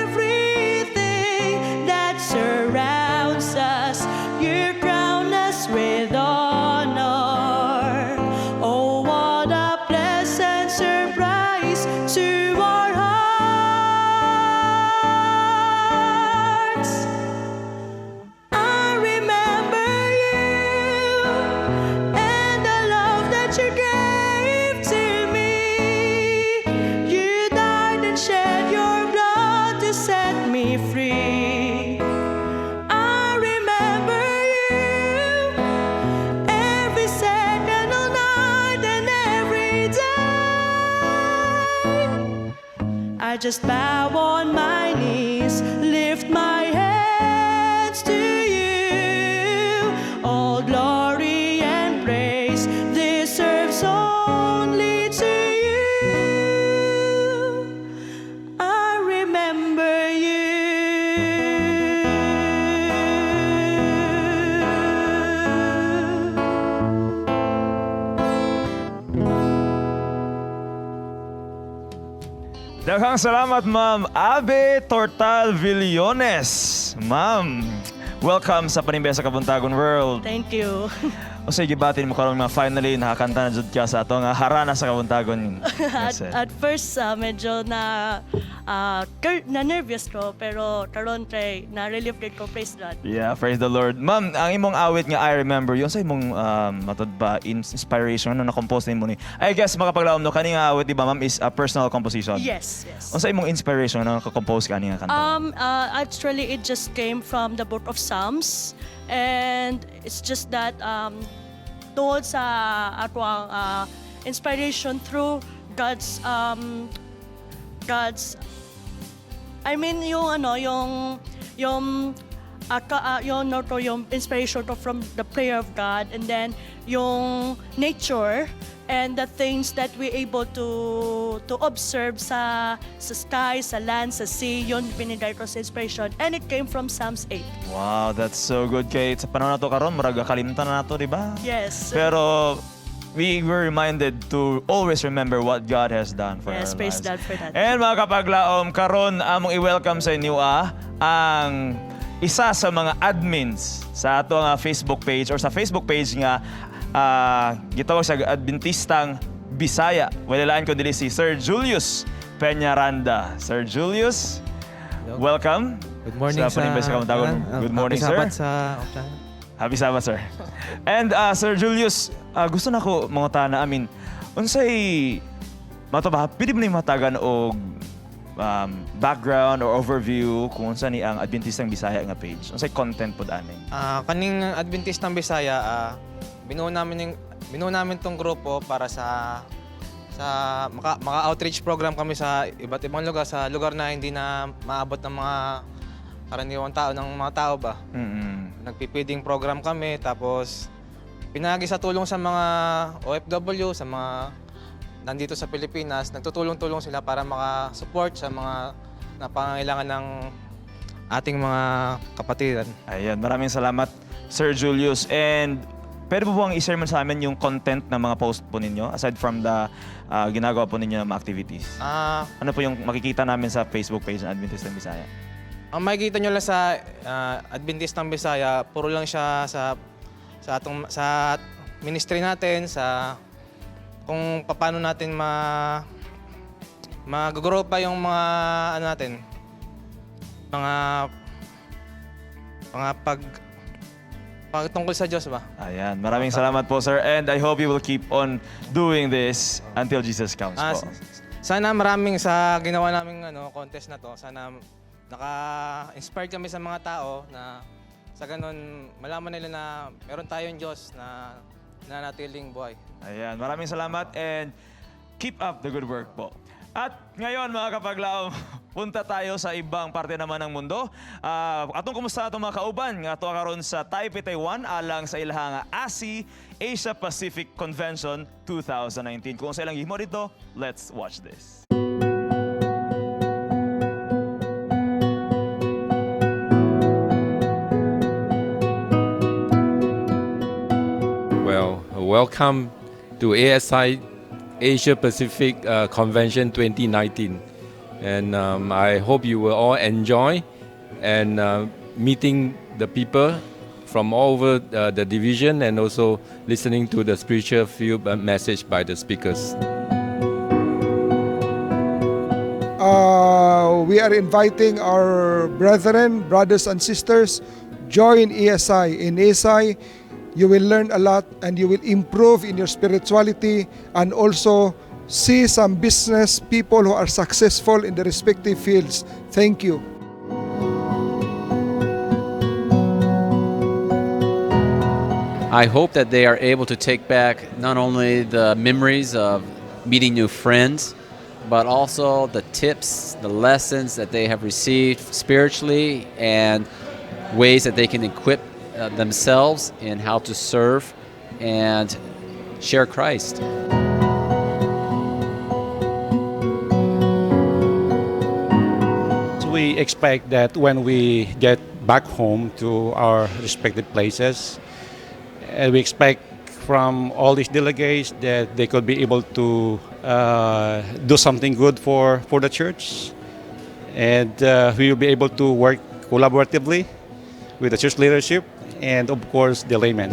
S6: everything that surrounds us. You crown us with honor. Oh, what a pleasant surprise to our hearts. I remember you and the love that you gave to me. You died and shed your blood to set me free. I remember you every second of night and every day. I just bow on my knees, lift my hands to you. All glory and praise deserves only to you. I remember you.
S4: Daghang salamat, Ma'am Abe Tortal Villones. Ma'am, welcome sa Panimbe sa Kabuntagon World.
S6: Thank you.
S4: O sige, batin mo karon mga finally nakakanta na jud ka sa atong harana sa Kabuntagon.
S6: At first, medyo na-nervous ko, pero karon try na-relieve din ko, praise God.
S4: Yeah, praise the Lord. Ma'am, ang imong awit nga I Remember, yun sa imong matod ba inspiration ano na-compose nimo ni? I guess makapaglaom no kani nga awit di ba, ma'am, is a personal composition.
S6: Yes, yes.
S4: Unsa imong inspiration na naka-compose ka ani nga kanta?
S6: Actually, it just came from the book of Psalms, and it's just that tungod sa ato ang inspiration through God's I mean yung yung inspiration to from the prayer of God, and then yung nature and the things that we able to observe sa sky, sa land, sa sea, yun binigay ko sa inspiration, and it came from Psalms 8.
S4: Wow, that's so good kay sa panahon nato karon murag kalimutan na nato, di ba?
S6: Yes.
S4: Pero we were reminded to always remember what God has done for our lives.
S6: Yes, praise God for that.
S4: And mga kapaglaom, karon among i-welcome sa inyo ang isa sa mga admins sa ato nga Facebook page or sa Facebook page nga gitawag sa Adventistang Bisaya. Walalaan ko dili si Sir Julius Peñaranda. Sir Julius, welcome.
S14: Good morning
S4: sa Panimbe sa Kabuntagon. Good morning, sir. Happy Sabbath, sir. And Sir Julius, gusto na ko mga tana, unsay mato ba, pwede mo na matagan og background or overview kung unsa ni ang Adventistang Bisaya nga page. Unsay content pod ani?
S14: Kaning Adventistang Bisaya, binuo namin tong grupo para sa maka-outreach program kami sa iba't ibang lugar, sa lugar na hindi na maabot ng mga karaniwang tao, ng mga tao ba. Nagpipiding program kami, tapos pinagi sa tulong sa mga OFW, sa mga nandito sa Pilipinas, nagtutulong-tulong sila para maka-support sa mga napangangailangan ng ating mga kapatiran.
S4: Ayan, maraming salamat Sir Julius. And pwede po bang i-share mo sa amin yung content ng mga post po ninyo aside from the ginagawa po ninyo ng mga activities? Ano po yung makikita namin sa Facebook page ng Adventistang Bisaya?
S14: Ang makikita nyo lang sa Adventistang Bisaya, puro lang siya sa ministry natin, sa kung paano natin mag-grow pa yung mga pagtungkol sa Diyos ba?
S4: Ayan, maraming salamat po sir, and I hope you will keep on doing this until Jesus comes po.
S14: Sana maraming sa ginawa naming contest na to, sana naka-inspire kami sa mga tao na sa ganun malaman nila na meron tayong Diyos na nanatiling buhay.
S4: Ayan, maraming salamat and keep up the good work po. At ngayon mga kapaglaom, punta tayo sa ibang parte naman ng mundo. Atong kumusta atong mga kauban nga ato karon sa Taipei, Taiwan alang sa ilahang ASEA Asia Pacific Convention 2019. Kung sa ilang gihimo dito, let's watch this.
S15: Well, welcome to ASI Asia Pacific Convention 2019, and I hope you will all enjoy and meeting the people from all over the division and also listening to the spiritual field message by the speakers.
S16: We are inviting our brothers and sisters, join ESI. In ESI, you will learn a lot and you will improve in your spirituality and also see some business people who are successful in the respective fields. Thank you.
S17: I hope that they are able to take back not only the memories of meeting new friends, but also the tips, the lessons that they have received spiritually and ways that they can equip themselves in how to serve and share Christ.
S18: We expect that when we get back home to our respective places, we expect from all these delegates that they could be able to do something good for the church, and we will be able to work collaboratively with the church leadership and of course the laymen.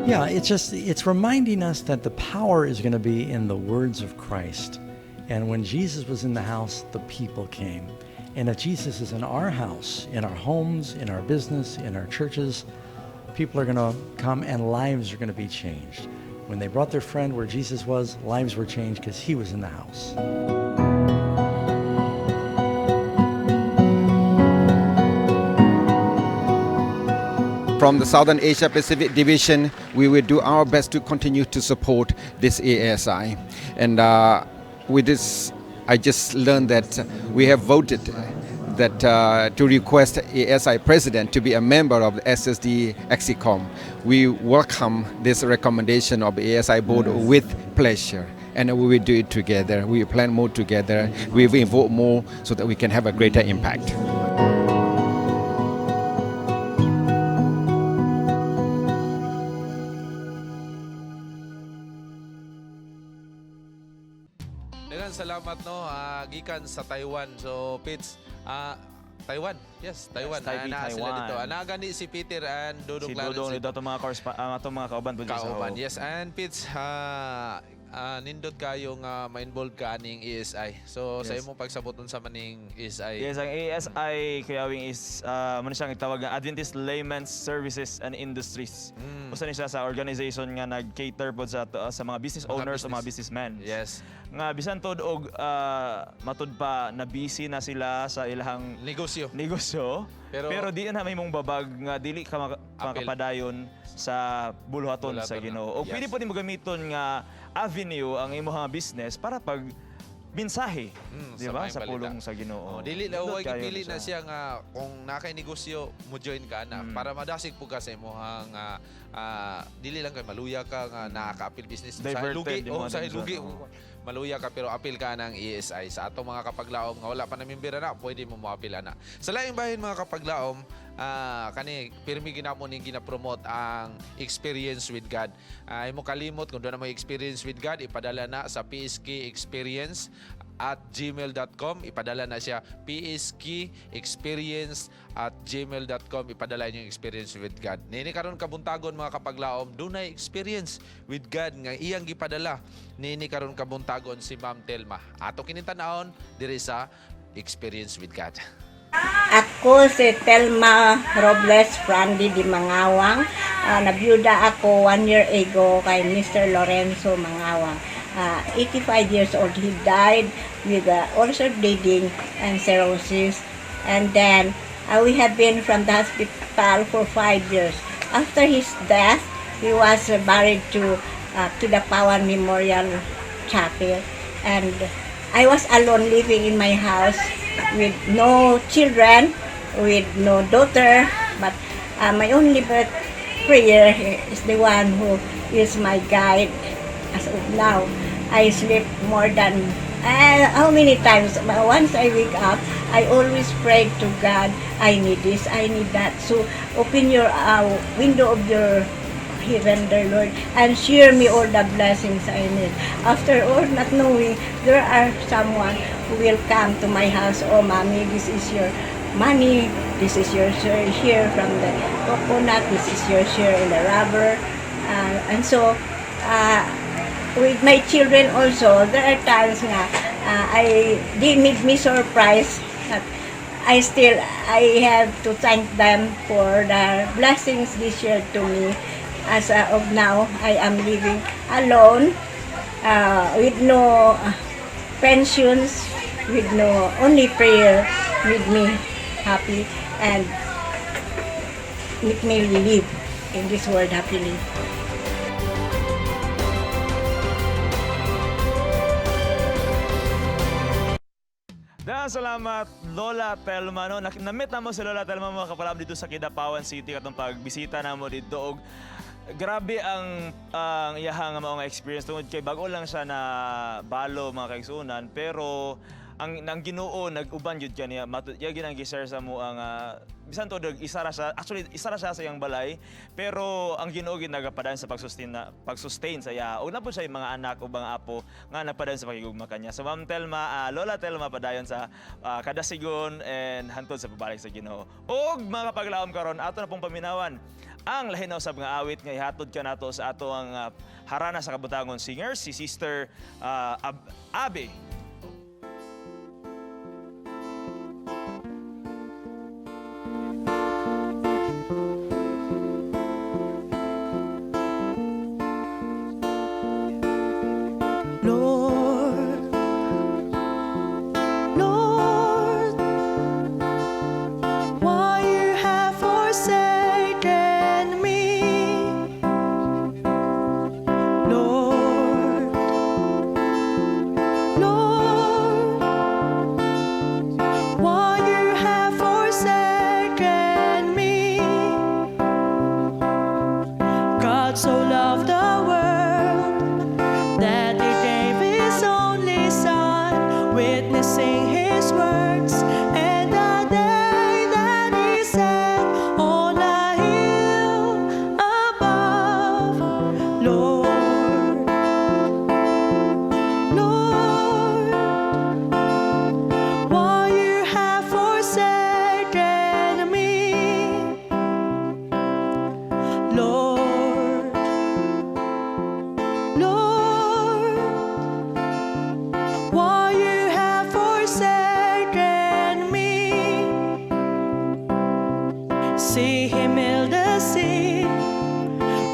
S19: Yeah, it's reminding us that the power is going to be in the words of Christ. And when Jesus was in the house, the people came. And if Jesus is in our house, in our homes, in our business, in our churches, people are going to come and lives are going to be changed. When they brought their friend where Jesus was, lives were changed because he was in the house.
S20: From the Southern Asia Pacific Division, we will do our best to continue to support this ASI. And with this, I just learned that we have voted that to request ASI President to be a member of the SSD EXICOM. We welcome this recommendation of the ASI Board with pleasure. And we will do it together. We will plan more together. We will involve more so that we can have a greater impact.
S1: Salamat gikan sa Taiwan. So Pits, Taiwan. Yes, Taiwan.
S4: Yes, Taipei,
S1: Sila
S4: Taiwan.
S1: dito. Gani si Peter and Dudong
S4: Si
S1: Clarence.
S4: Dudong nito itong mga kauban po dito sa
S1: Kauban.
S4: hall.
S1: Yes, and Pits, nindot kayo nga ma-involve ka aning ESI. So sa
S4: Yes.
S1: imong pagsaboton sa maning ESI.
S4: Yes, ang ASI kayawing is muna siyang itawag nga Adventist Layman's Services and Industries. Usa ni siya sa organization nga nag-cater po sa mga business owners o mga businessmen.
S1: Yes.
S4: Nga bisan tod og matud pa na busy na sila sa ilang
S1: negosyo.
S4: Pero di na may mong babag nga dili ka makapadayon sa buluhaton sa Ginoo. O
S1: Yes.
S4: pwede po din mo gamiton nga avenue ang imong business para pag mensahe, di ba? Sa pulong sa Ginoo.
S1: Dili na
S4: Nindot
S1: huwag
S4: kayo
S1: pili na
S4: na
S1: siya nga kung nakay negosyo mo join ka na para madasig po ka sa imong dili lang kay maluya ka nga nakaka-apil business sa
S4: Diverted
S1: lugi
S4: yung mga
S1: sa
S4: things,
S1: lugi
S4: oo.
S1: maluya ka pero apil ka ng ESI sa atong mga kapaglaom nga wala pa na membera na pwede mo moapil ana. Sa laing bahin mga kapaglaom kani pirmi ginamo ning gina-promote ang experience with God. Ay mo kalimot kung doon na mo experience with God ipadala na sa PSK Experience @gmail.com. Ipadala na siya pskexperience@gmail.com. Ipadala niyo yung experience with God. Nini karon kabuntagon mga kapaglaom, dunay experience with God nga iyang gipadala. Nini karon kabuntagon si Ma'am Telma. Ato kinintan-aon diri sa Experience with God.
S21: Ako si Telma Robles Frandy di Mangawang. Nabiyuda ako 1 year ago kay Mr. Lorenzo Mangawang. 85 years old. He died with ulcer bleeding and cirrhosis. And then we have been from the hospital for 5 years. After his death, he was buried to the Pawan Memorial Chapel. And I was alone living in my house with no children, with no daughter, but my only prayer is the one who is my guide as of now. I sleep more than how many times? Once I wake up, I always pray to God, I need this, I need that. So open your window of your heaven, dear Lord, and share me all the blessings I need. After all, not knowing, there are someone who will come to my house. Oh, mommy, this is your money. This is your share from the coconut. This is your share in the rubber. And so, with my children also, there are times nga they make me surprised. I have to thank them for the blessings they shared to me. As of now, I am living alone with no pensions, with no only prayer, with me happy and make me live in this world happily.
S4: Dahan salamat Lola Telma no. Namit na mo si Lola Telma mga kapalab dito sa Kidapawan City katong pagbisita namo dito og grabe ang iyahang mga experience tungod kay bago lang siya na balo mga kaigsunan pero ang Ginoo nag-uban jud kaniya iya ginang gi-share sa mo ang bisan to isa ra siya sa iyang balay pero ang Ginoo gid nagapadaan sa pag-sustain sa iya og napod siya yung mga anak o mga apo nga nagpadaan sa pakigugma kanya. So Ma'am Telma, Lola Telma padayon sa kadasigon and hantod sa pabalik sa Ginoo. Og mga kapaglaom karon ato na pong paminawan ang lahi na usab nga awit nga ihatod ka nato sa ato ang harana sa kabutangon singer si Sister Abe.
S5: Why you have forsaken me, Lord?
S6: See him heal the sick,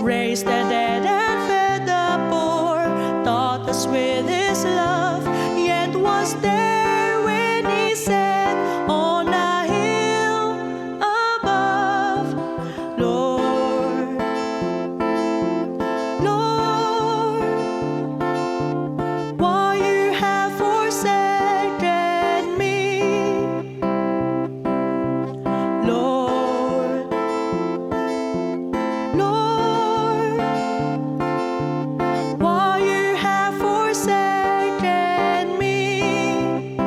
S6: raise the dead and fed the poor, taught us with his love, yet was there when he sat on a hill above. Lord, Lord, why you have forsaken me? Lord, Lord, why you have forsaken me?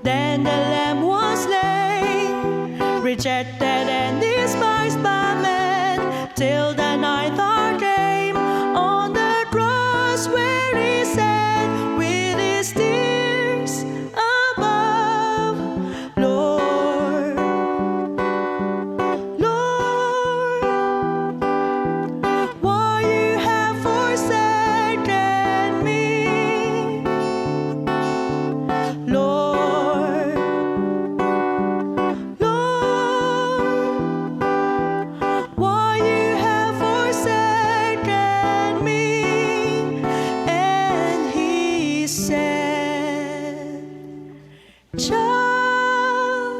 S6: Then the Lamb was slain, rejected and despised by men, till the ninth hour came on the cross where he sat with his tears above. Lord, Lord, why you have forsaken me? Lord, Lord, why you have forsaken me? And he said, child,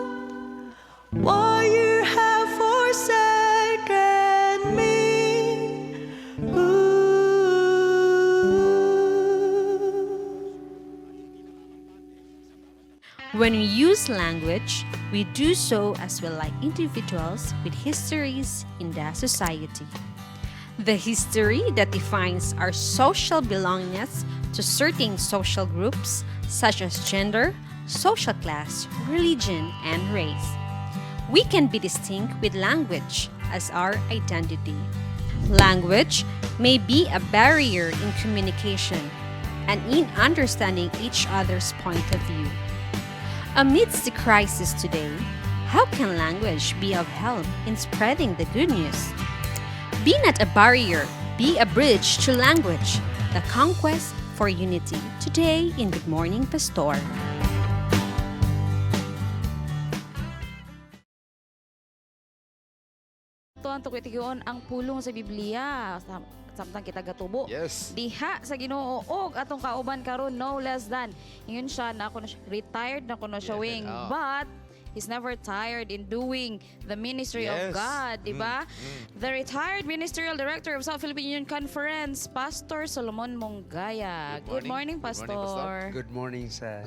S6: why you have forsaken me?
S3: When we use language, we do so as well like individuals with histories in the society. The history that defines our social belongingness to certain social groups such as gender, social class, religion, and race. We can be distinct with language as our identity. Language may be a barrier in communication and in understanding each other's point of view. Amidst the crisis today, how can language be of help in spreading the good news? Be not a barrier, be a bridge to language, the conquest for unity. Today in Good Morning Pastor.
S8: Ito ang tukwitigon ang pulong sa Biblia. Samtang kita gatubo.
S1: Yes.
S8: Diha sa Ginoo og atong kauban karon no less than. Ingon siya na ako na retired na kuno siya wing. But he's never tired in doing the ministry of
S1: Yes.
S8: God, di ba? The retired ministerial director of South Philippine Union Conference, Pastor Solomon Monggaya. Good morning, Pastor.
S22: Good morning sa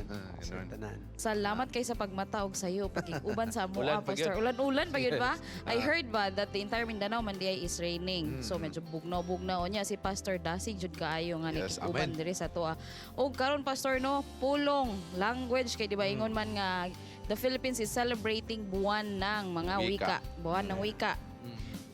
S22: tanan.
S8: Salamat kay sa pagmataog sa iyo pag-uban sa amo,
S22: Ulan pa
S8: Pastor.
S22: gyud.
S8: Ulan pa yun ba? I heard ba that the entire Mindanao man diay is raining. So medyo bugnaw niya si Pastor Dasig jud kaayo nga
S1: Yes,
S8: nakikuban
S1: amen.
S8: diri sa toa. Og karon Pastor no, pulong language kay di ba ingon man nga the Philippines is celebrating buwan ng mga wika. Buwan ng wika.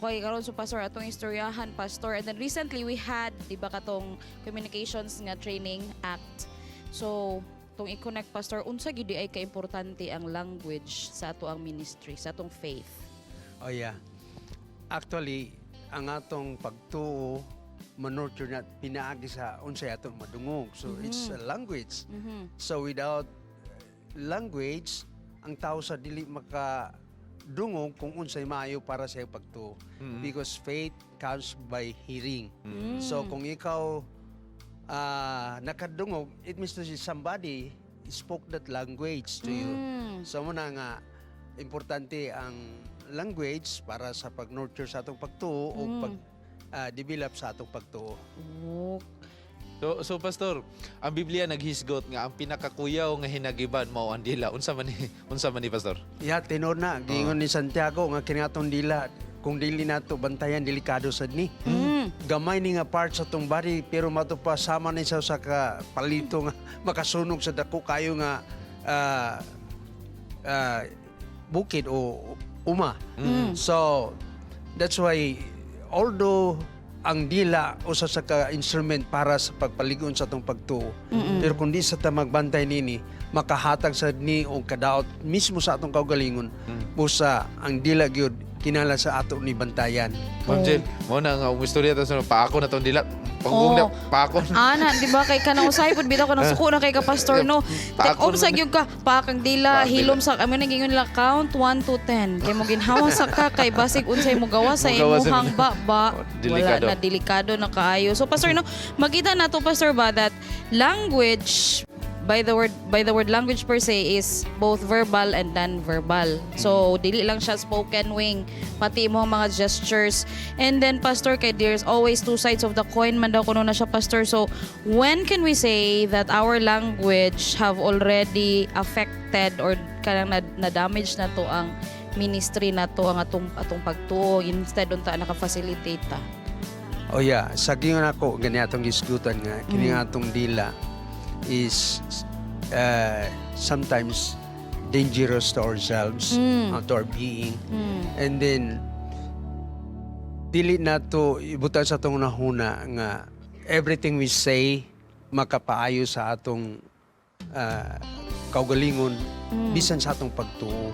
S8: Okay, karon so Pastor atong istoryahan Pastor. And then recently we had di ba katong communications nga training act. So tong i-connect Pastor, unsa gyud ay kaimportante ang language sa ato ang ministry, sa atong faith?
S22: Oh yeah. Actually, ang atong pagtuo manurture na pinaagi sa unsay atong madungog. So it's a language. So without language, ang tao sa dili makadungog kung unsay maayo para sa iyang pagtuo. Because faith comes by hearing. So kung ikaw nakadungog, it means to say somebody spoke that language to you. So muna nga, importante ang language para sa pag-nurture sa atong pagtuo o pag-develop sa atong pagtuo.
S1: So Pastor, ang Biblia naghisgot nga ang pinakakuyaw nga hinagiban mao ang dila. Unsa man ni Pastor?
S22: Yeah, tinod na. Gingon ni Santiago nga kini atong dila, kung dili nato bantayan, delikado sad ni. Gamay ni nga part sa tong body pero matupasama ni sa ka palito nga makasunog sa dako kayo nga bukid o uma. So that's why although ang dila usa sa ka instrument para sa pagpaligon sa atong pagtuo. Pero kung di sa ta magbantay nini, makahatag sa ni o kadaot mismo sa atong kaugalingon. Busa ang dila gyud kinala sa ato ni bantayan.
S1: Ma'am Jen, mo na nga istorya ta sa paako na tong dila. Panggong na, pakon.
S8: Ana, di ba kay kanang usay pud bitaw kanang suko na kay ka pastor no. Take
S1: Pakon
S8: off sa gyud ka, pakang dila,
S1: Pakang
S8: hilom sa kami nagingon nila count 1 to 10. Kay mo ginhawa sa ka kay basig unsay mo gawa sa
S1: Mo gawa sa-
S8: imong ba
S1: delikado.
S8: wala na delikado na kaayo. So pastor no, makita nato pastor ba that language by the word language per se is both verbal and non-verbal. So dili lang siya spoken wing, pati mo mga gestures. And then pastor kay there's always two sides of the coin man daw kuno na siya pastor. So when can we say that our language have already affected or kanang na damage na to ang ministry na to, ang atong pagtuo instead unta naka-facilitate ta?
S22: Oh yeah, sa gingon ako gani atong gisgutan nga kini nga atong dila is sometimes dangerous to ourselves, to our being. And then dili nato ibutan sa atong nahuna nga everything we say makapaayo sa atong kaugalingon bisan sa atong pagtuo.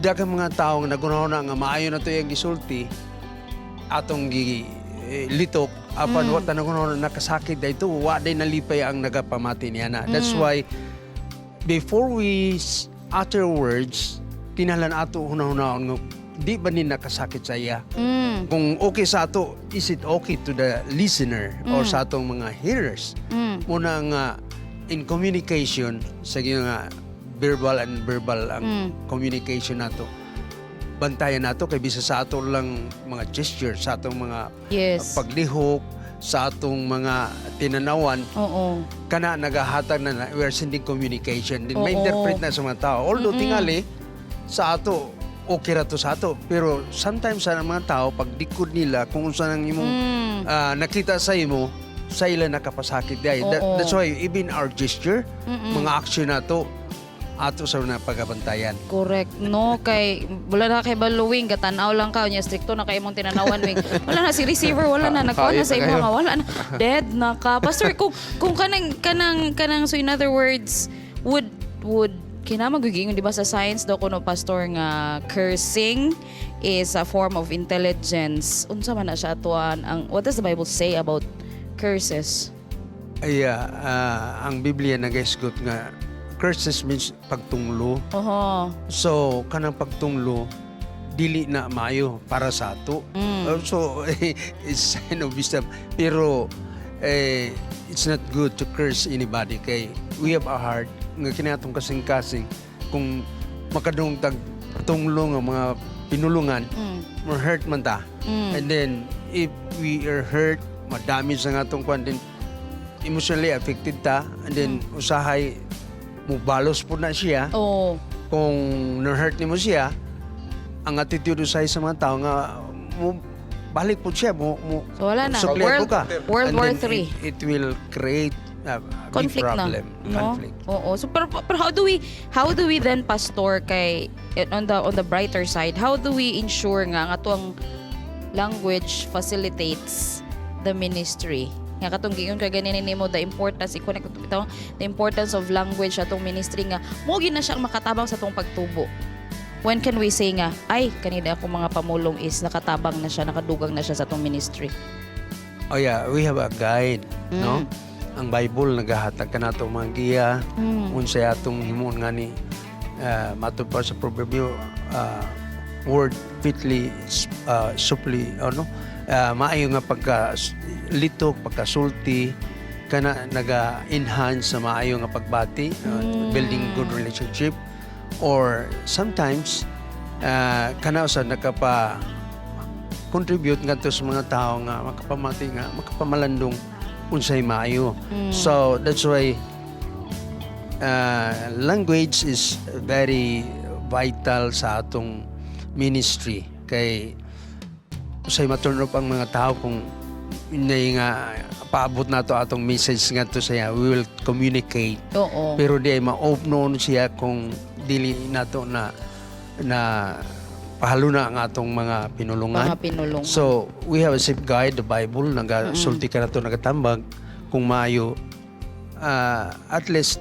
S22: Daghang mga tawo nga nagunahuna nga maayo na to yung gisulti atong litok apan wa tanang kuno nakasakit dayto wa day nalipay ang nagapamati niya na. That's why before we utter words kinahanglan ato hunahunahon nga di ba ni nakasakit sa iya. Kung okay sa ato, is it okay to the listener or sa atong mga hearers? Muna nga in communication sa nga verbal and verbal ang communication nato. Bantayan nato kay bisa sa ato lang mga gesture, sa atong mga paglihok, sa atong mga tinanawan. Kana nagahatag na we are sending communication. Din may interpret na sa mga tao. Although tingali sa ato okay ra to sa ato, pero sometimes sa mga tao pag dikod nila kung unsa nang imong nakita sa imo sa ila nakapasakit dai. That's why even our gesture, mga action nato ato sa na pagabantayan.
S8: Correct. No, kay wala na kay baluwing gatanaw lang ka nya stricto na kay imong tinanawan wing. Wala na si receiver, wala na nagkuha na sa imo nga wala na. Dead na ka. Pastor, kung kanang so in other words would kinamagiging di ba sa science daw kuno pastor nga cursing is a form of intelligence. Unsa man na siya atuan ang what does the Bible say about curses?
S22: Ang Biblia nagaisgot nga curses means pagtunglo. So, kanang pagtunglo, dili na maayo para sa ato. So, it's sign of wisdom. Pero, it's not good to curse anybody. Kay we have a heart nga kinatong kasing-kasing. Kung makadung tagtunglo nga mga pinulungan, ma-hurt man ta. And then, if we are hurt, madamage na nga itong kwan, then emotionally affected ta. And then, usahay, mubalos po na siya. Kung na-hurt ni mo siya, ang attitude sa mga tao nga balik po siya
S8: so wala na. World War III.
S22: It will create a big problem.
S8: No? So pero how do we then pastor kay on the brighter side, how do we ensure nga atong language facilitates the ministry? Nga katong giyon kay ganin nimo the importance the importance of language atong ministry nga mo gina siya makatabang sa atong pagtubo. When can we say nga ay kanina ako mga pamulong is nakatabang na siya, nakadugang na siya sa atong ministry?
S22: Oh yeah, we have a guide, no? Ang Bible nagahatag kanato mga giya unsay atong himon nga ni matud pa sa proverbio word fitly supli maayo nga pagka litok, pagkasulti, kana naga-enhance sa maayo nga pagbati, building good relationship, or sometimes kana sa nakapa-contribute nga to sa mga tao nga makapamati nga makapamalandong unsay maayo. So that's why language is very vital sa atong ministry. Kay usay ma-turn off ang mga tao kung hindi nga paabot na to atong message nga to siya, we will communicate. Pero di ay ma-off noon siya kung dili nato na pahalo na ang atong mga pinulungan. So, we have a safe guide, the Bible, nagasulti ka na to, nagatambag, kung maayo, at least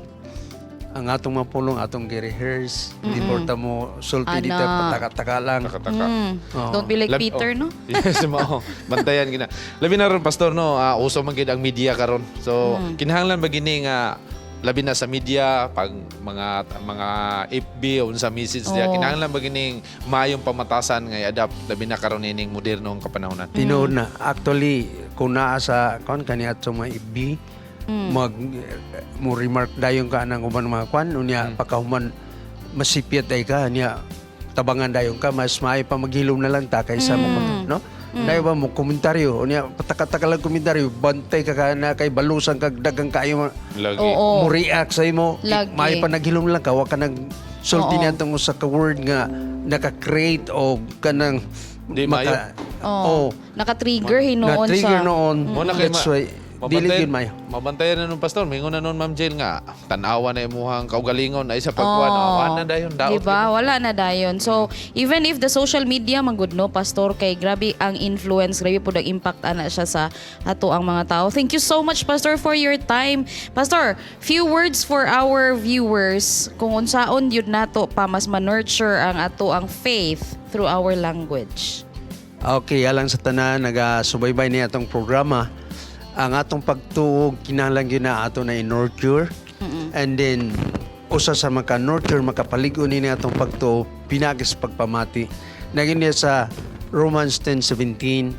S22: ang atong mapulong atong gi-rehearse. Di porta mo sulti
S8: Ana.
S22: dito pataka-taka lang. Oo.
S8: Don't be like Peter, no?
S1: Yes, mao. Bantayan gina. Labi na ron pastor no, uso man gid ang media karon. So kinahanglan ba gini nga labi na sa media pag mga FB o sa message diya kinahanglan ba gining maayong pamatasan nga i-adapt labi na karon ining modernong kapanahonan.
S22: Tinuod na. Actually, kung naa sa kaniya sa mga FB, mo remark dayon ka ng uban mga kwan unya pagkahuman masipyat ay ka niya tabangan dayon ka mas maayo pa maghilom na lang ta kaysa mo no dayon ba mo komentaryo unya pataka-taka lang komentaryo bantay ka na kay balusan kag dagang kayo
S1: lagi
S22: mo react sa imo
S8: Lagi.
S22: maayo pa naghilom lang ka wa ka nag sulti niya tong sa ka word nga naka-create o kanang
S1: Di maayo.
S8: Naka-trigger hinoon
S22: na-trigger
S8: sa...
S22: noon
S1: Mo na kay
S22: that's why dili gyud mayo.
S1: Mabantayan na nun pastor, mingon na nun Ma'am Jill nga tanawa na imuhang kaugalingon ay sa pagkuan na dayon daot.
S8: Diba? Wala na dayon. So, even if the social media magud no, pastor, kay grabe ang influence, grabe po ang impact ana siya sa ato ang mga tao. Thank you so much, pastor, for your time. Pastor, few words for our viewers kung unsaon yun nato pa mas ma-nurture ang ato ang faith through our language.
S22: Okay, alang sa tanan naga-subaybay niya atong programa. Ang atong pagtuog kinahanglan gyud na ato na i-nurture. And then usa sa maka-nurture makapaligo ni atong pagtuog pinagis pagpamati. Naging niya sa Romans 10:17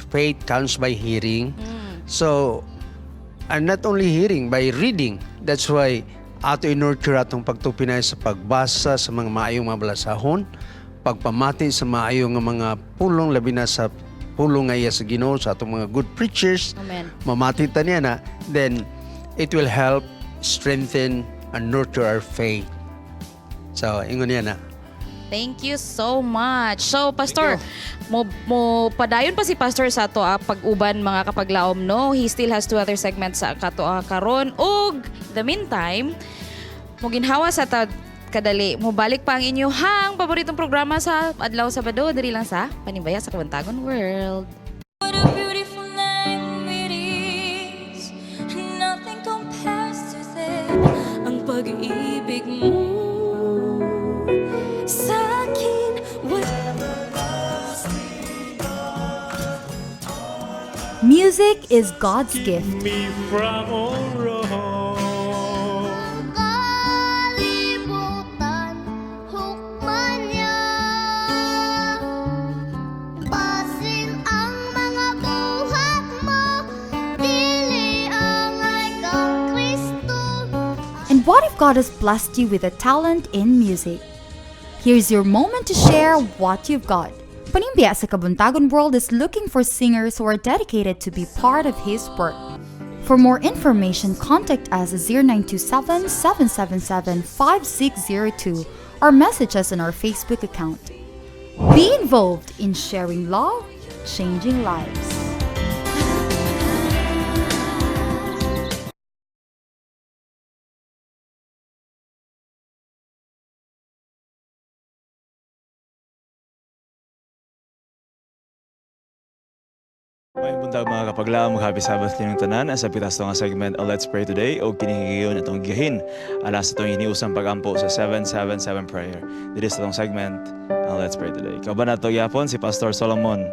S22: faith comes by hearing. So and not only hearing, by reading. That's why ato i-nurture atong pagtupinay sa pagbasa sa mga maayong mga balasahon, pagpamati sa maayong mga pulong labi na sa pulong nga iya sa Ginoo sa atong mga good preachers.
S8: Amen.
S22: Mamati ta niya na, then it will help strengthen and nurture our faith. So, ingon niya na.
S8: Thank you so much. So, Pastor, mo padayon pa si Pastor sa ato pag-uban mga kapaglaom, no? He still has 2 other segments sa kato karon. Ug, the meantime, mo ginhawa sa kadali, mo balik pa ang inyong paboritong programa sa Adlaw Sabado, diri lang sa Panibaya sa Kabantagon World.
S5: What a beautiful name it is. Nothing compares to that. Ang pag-ibig mo sa akin.
S9: Music is God's gift.
S5: Me from
S9: And what if God has blessed you with a talent in music? Here's your moment to share what you've got. Panimbiya sa Kabuntagon World is looking for singers who are dedicated to be part of His work. For more information, contact us at 0927-777-5602 or message us on our Facebook account. Be involved in sharing love, changing lives.
S4: May buntag mga kapaglaom, happy Sabbath kining tanan sa pitas nga segment Let's Pray Today o kinihigayon atong gihin alas atong hiniusang pagampo sa 777 prayer. Dito sa atong segment Let's Pray Today. Kauban nato yapon si Pastor Solomon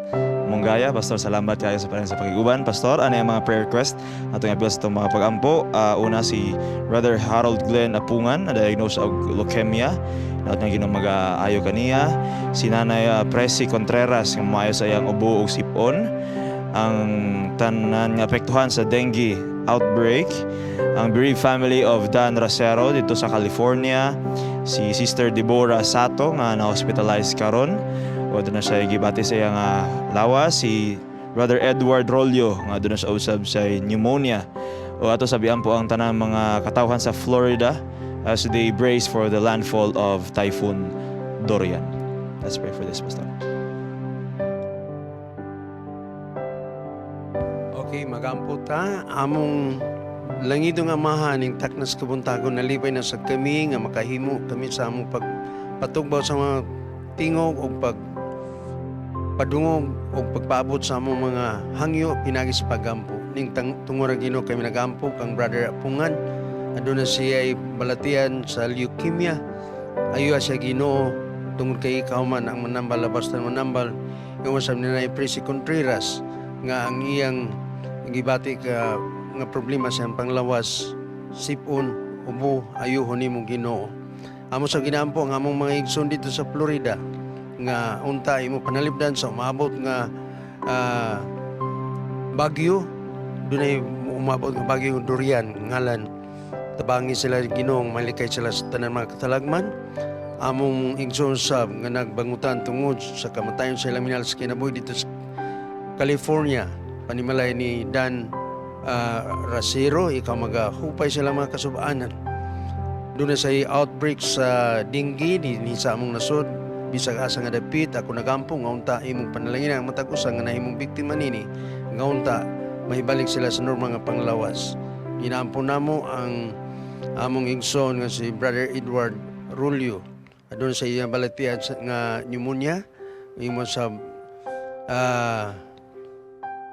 S4: Mongaya. Pastor, salamat kayo sa sa pakiguban. Pastor, ano yung mga prayer request atong apil sa itong mga pagampo? Una si Brother Harold Glenn Apungan, na-diagnose og leukemia. Naot nga ginong mag-aayo kaniya. Si Nanay Presi Contreras, nga maayo sa iyang ubo o sipon. Ang tanan nga apektuhan sa dengue outbreak, ang bereaved family of Dan Racero dito sa California, si Sister Deborah Sato nga na-hospitalized karon o doon na siya gibati sa iyang lawas, si Brother Edward Rollo nga doon na siya usab sa pneumonia. O ato sabihan po ang tanang mga katawhan sa Florida as they brace for the landfall of Typhoon Dorian. Let's pray for this, Pastor.
S22: Okay, magampo ta. Among langido nga mahaning taknas kabuntagon nalipay na sa kami nga makahimo kami sa among pagpatugbaw sa mga tingog o pagpadungog o pagpaabot sa among mga hangyo pinagi sa pagampo. Ning tungora Ginoo kami nagampo kang Brother Apungan aduna siya ay balatian sa leukemia. Ayo siya Ginoo tungod kay ikaw man ang manambal labastan manambal. Yung masab ni Presi Contreras nga ang iyang gibati ka nga problema sa panglawas, sipon, ubo, ayuhon nimo Ginoo. Amo sa ginampo ang among mga igsoon dito sa Florida nga unta imo panalipdan sa umabot nga bagyo, dunay umabot nga bagyo Dorian ngalan. Tabangi sila Ginoong malikay sila sa tanan mga katalagman. Among igsoon sab nga nagbangutan tungod sa kamatayon sa ilang minal sa kinabuhi dito sa California. Panimalay ni Dan Rasero, ikaw magahupay sila mga kasubaanan. Doon na sa outbreak sa dengue ni sa among nasod, bisag asa nga dapit ako nagampong nga unta imong panalangin ang matag usa nga nahimong biktima nini nga unta mahibalik sila sa normal nga panglawas. Ginaampo namo ang among igsoon nga si Brother Edward Rulio. Doon sa iyang balatian nga pneumonia, imo sa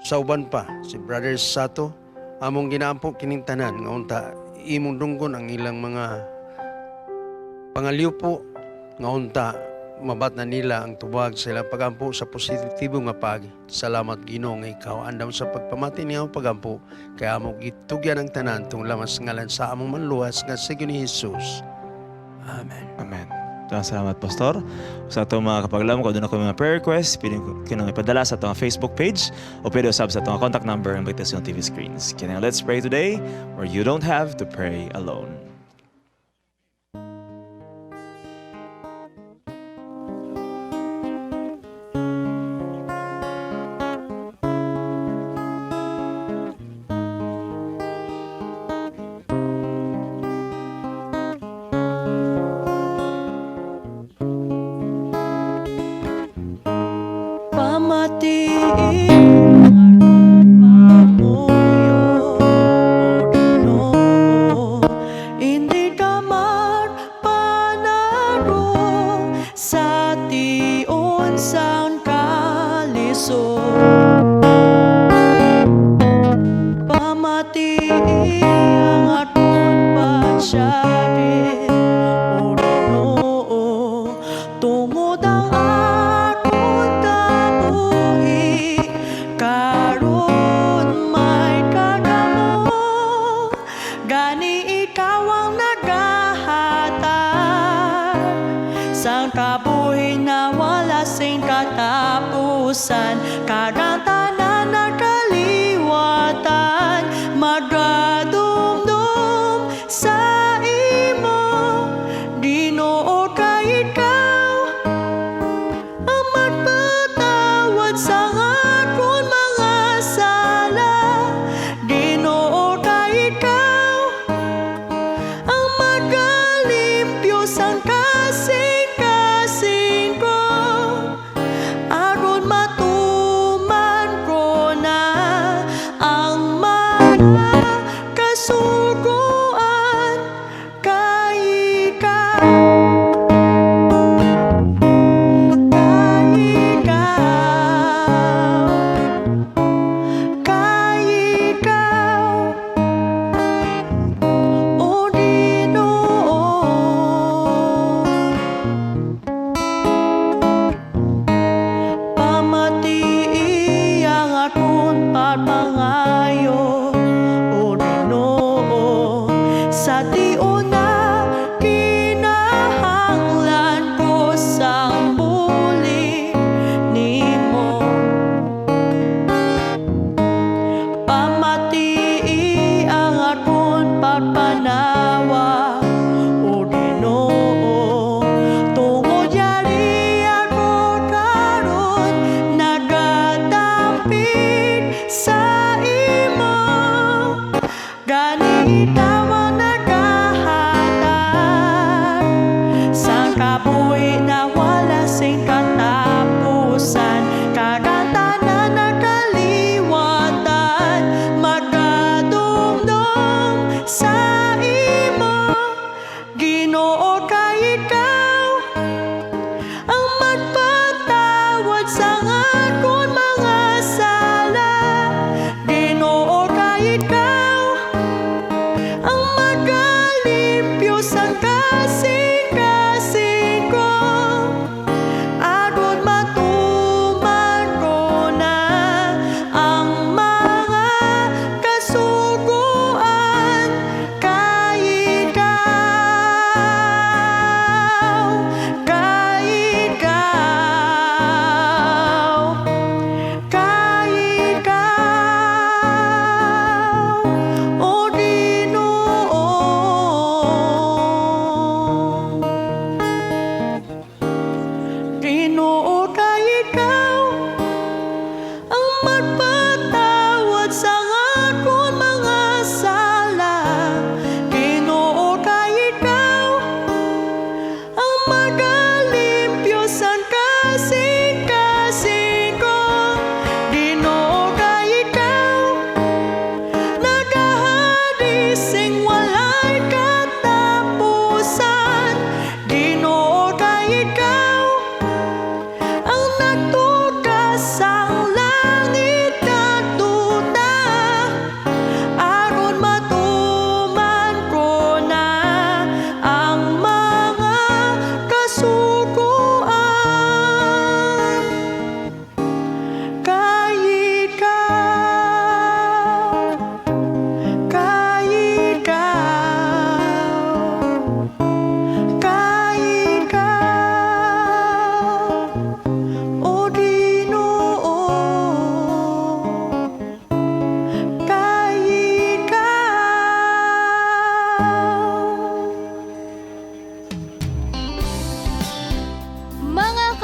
S22: sauban pa si Brother Sato. Among ginaampo kining tanan nga unta imong dunggon ang ilang mga pangaliw po nga unta mabat na nila ang tubag sa ilang pagampo sa positibo nga pagi. Salamat Ginoo nga ikaw andam sa pagpamati niya pagampo kaya amo gitugyan ang tanan tungod lamang sa ngalan sa among manluwas nga sa ni Jesus. Amen.
S4: Amen. Salamat, Pastor. Sa itong mga kapaglam, kung doon ako mga prayer requests, pwede ko kinang ipadala sa itong Facebook page o pwede usab sa itong contact number ang Bigtasyon TV screens. Kaya let's pray today where you don't have to pray alone.
S7: Ang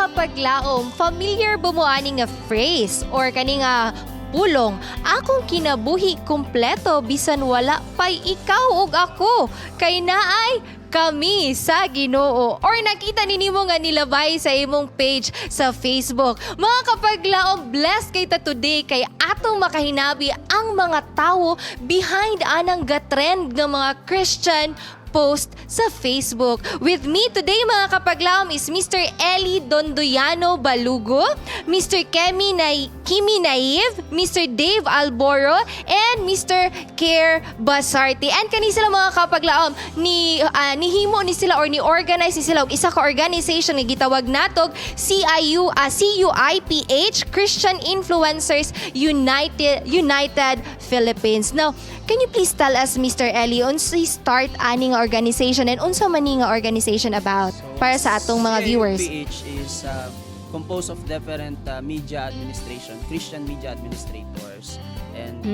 S2: kapaglaom, familiar ba mo ani nga phrase or kani nga pulong, akong kinabuhi kumpleto bisan wala pay ikaw ug ako kay naay kami sa Ginoo. Or nakita ninimo nga nilabay sa imong page sa Facebook. Mga kapaglaom, blessed kay ta today kay atong makahinabi ang mga tawo behind anang gatrend ng mga Christian post sa Facebook. With me today mga kapaglaom is Mr. Eli Dondoyano Balugo, Mr. Kimi Naive, Mr. Dave Alboro, and Mr. Care Basarte. And kani sila mga kapaglaom, nihimo ni sila or ni-organize ni sila og isa ka organization nga gitawag natog CUIPH, Christian Influencers United Philippines. Now, can you please tell us, Mr. Eli, unsay start aning organization and unsa man ni nga organization about para sa atong mga viewers?
S7: CUIPH is composed of different media administration, Christian media administrators, and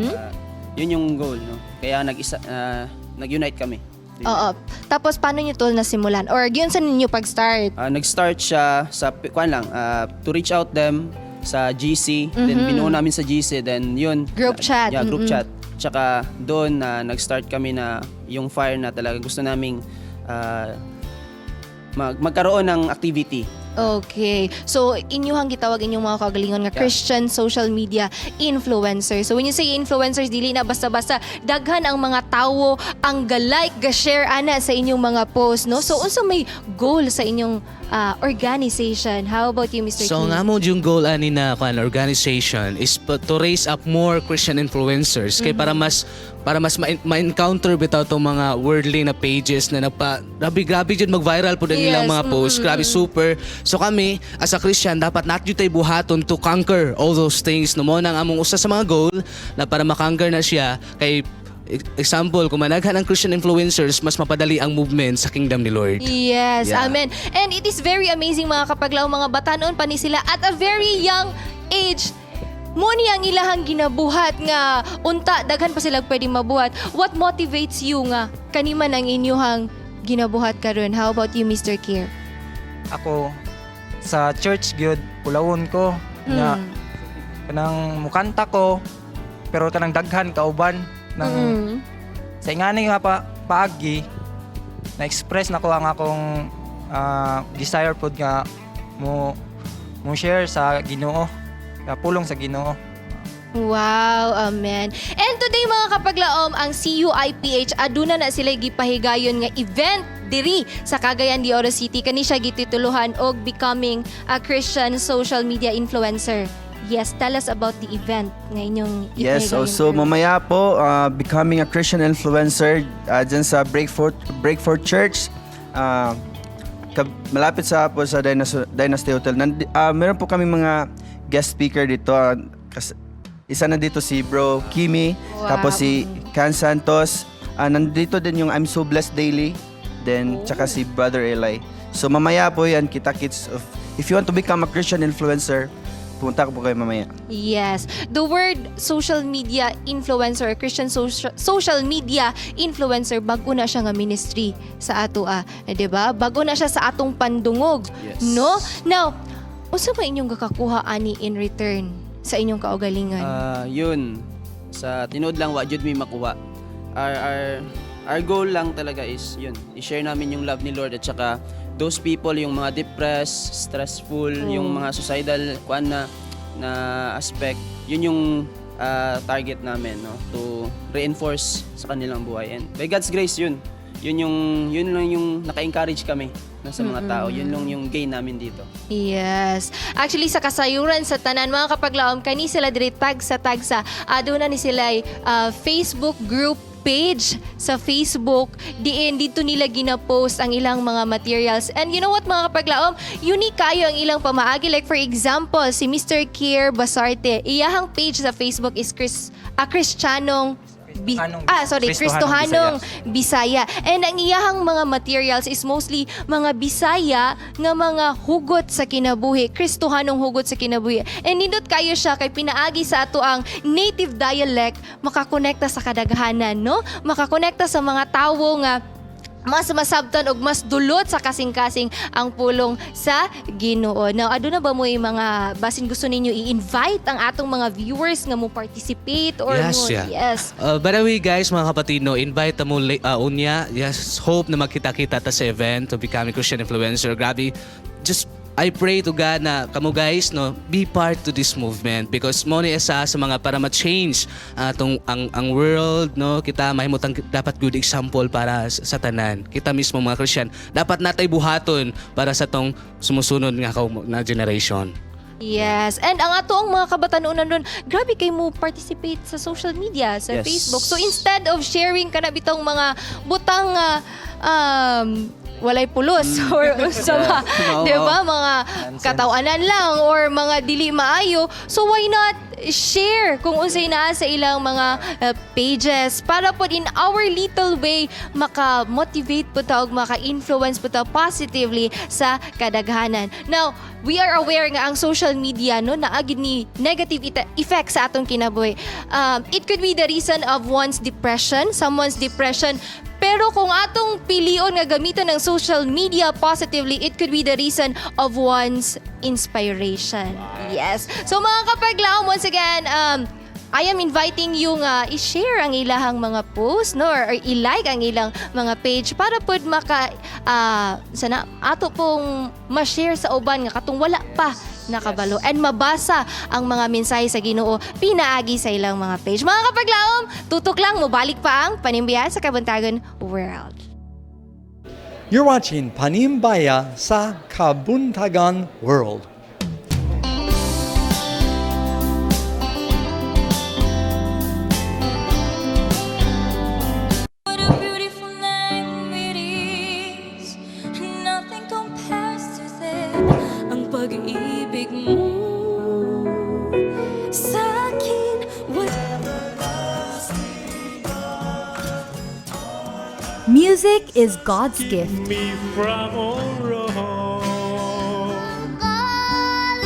S7: yun yung goal, no? Kaya nag-unite kami.
S2: Oo. Tapos paano niyo to nasimulan? Or yun sa ninyo pag-start?
S7: Nag-start siya sa to reach out them sa GC, then binuo namin sa GC, then yun.
S2: Group chat.
S7: Yeah, group chat. Tsaka doon nag-start kami na yung fire na talaga gusto naming magkaroon ng activity.
S2: Okay. So, inyuhang gitawag inyong mga kagalingon nga Christian social media influencers. So, when you say influencers, dili na basta-basta daghan ang mga tawo ang ga-like, ga-share ana sa inyong mga post, no? So, unsa may goal sa inyong organization? How about you, Mr.
S10: So,
S2: King?
S10: nga mo yung goal ani na organization is to raise up more Christian influencers kay para mas ma-encounter bitaw tong mga worldly na pages na grabe jud mag-viral po din nilang mga posts. Grabe super. So kami as a Christian dapat natin tayo buhaton to conquer all those things. No mo nang among usa sa mga goal na para makonquer na siya kay example, kung managhan ang Christian influencers, mas mapadali ang movement sa kingdom ni Lord.
S2: Yes,
S10: Yeah.
S2: amen. And it is very amazing mga kapaglaw, mga batanon pa ni sila at a very young age. Muni ang ilahang ginabuhat nga unta daghan pa sila pwedeng mabuhat. What motivates you nga kaniman ang inyuhang ginabuhat karon? How about you, Mr. Kier?
S23: Ako sa church gyud pulawon ko nga kanang mukanta ko pero kanang daghan kauban ng sa ingani nga paagi na-express nako ang akong desire pod nga mo share sa Ginoo. Pulong sa Ginoo.
S2: Wow, amen. And today mga kapaglaom, ang CUIPH aduna na sila gipahigayon nga event diri sa Cagayan de Oro City. Kani siya gitituluhan og becoming a Christian social media influencer. Yes, tell us about the event nga inyong
S24: Yes,
S2: ipahigayon.
S24: so mamaya po becoming a Christian influencer dyan sa Breakforth Church. Malapit sa Dynasty Hotel. Meron po kami mga guest speaker dito. Isa na dito si Bro Kimi, tapos si Can Santos. Nandito din yung I'm So Blessed Daily, then tsaka si Brother Eli. So mamaya po yan, kita-kits. If you want to become a Christian influencer, pumunta ko po kayo mamaya.
S2: Yes. The word social media influencer, Christian social media influencer, bago na siya nga ministry sa ato, diba? Bago na siya sa atong pandungog.
S24: Yes.
S2: No? Now, unsa ba inyong gakakuha ani in return sa inyong kaugalingan?
S7: Yun. Sa tinood lang, wa jud mi makuha. Our goal lang talaga is yun. I-share namin yung love ni Lord at saka those people, yung mga depressed, stressful, yung mga suicidal na aspect, yun yung target namin, no? To reinforce sa kanilang buhay. And by God's grace, yun lang yung naka-encourage kami sa mga tao. Yun lang yung gain namin dito.
S2: Yes. Actually, sa kasayuran sa tanan, mga kapaglaom, kani sila diri tagsa. Aduna ni sila Facebook group page sa Facebook. Dito nila gina-post ang ilang mga materials. And you know what, mga kapaglaom? Unique kayo ang ilang pamaagi. Like for example, si Mr. Kier Basarte, iyahang page sa Facebook is Kristiyanong Kristohanong Bisaya. And ang iyahang mga materials is mostly mga Bisaya nga mga hugot sa kinabuhi, Kristohanong hugot sa kinabuhi. And nindot kayo siya kay pinaagi sa ato ang native dialect, makakonekta sa kadaghanan, no? Makakonekta sa mga tawo nga mas masabtan og mas dulot sa kasing-kasing ang pulong sa Ginoo. Now, aduna ba mo yung mga basin gusto ninyo i-invite ang atong mga viewers nga mo participate or
S10: Yes,
S2: mo?
S10: yeah.
S2: Yes.
S10: By the way, guys, mga kapatid, no, invite mo unya. Yes, hope na magkita-kita ta sa event to become a Christian influencer. Grabe, just I pray to God na kamo guys, no, be part to this movement because mo ni isa sa mga para ma-change ang world, no, kita mahimutang dapat good example para sa tanan. Kita mismo mga Christian, dapat natay buhaton para sa tong sumusunod nga na generation.
S2: Yes. And ang ato ang mga kabatanunan nun, grabe kay mo participate sa social media, sa
S10: Yes.
S2: Facebook. So instead of sharing ka na bitong mga butang walay pulos or sa mga, di ba, mga katawanan lang or mga dili maayo. So why not share kung unsay naa sa ilang mga pages para po in our little way maka-motivate po ta og maka-influence po ta positively sa kadaghanan. Now, we are aware nga ang social media no naagid ni negative effect sa atong kinabuhi. It could be the reason of someone's depression. Pero kung atong pilion nga gamitan ng social media positively, it could be the reason of one's inspiration. Yes. So mga kapaglaom, once again, I am inviting you nga i-share ang ilahang mga post no or i-like ang ilang mga page para pod maka sana ato pong ma-share sa uban nga katong wala pa nakabalo and mabasa ang mga mensahe sa Ginoo pinaagi sa ilang mga page. Mga kapaglaom, tutok lang mo balik pa ang Panimbiya sa Kabuntagon World.
S19: You're watching Panimbaya sa Kabuntagon World.
S5: What a beautiful name it is. Nothing compares to that. Ang pag-ibig mo sa akin.
S9: Music is God's gift.
S5: Me from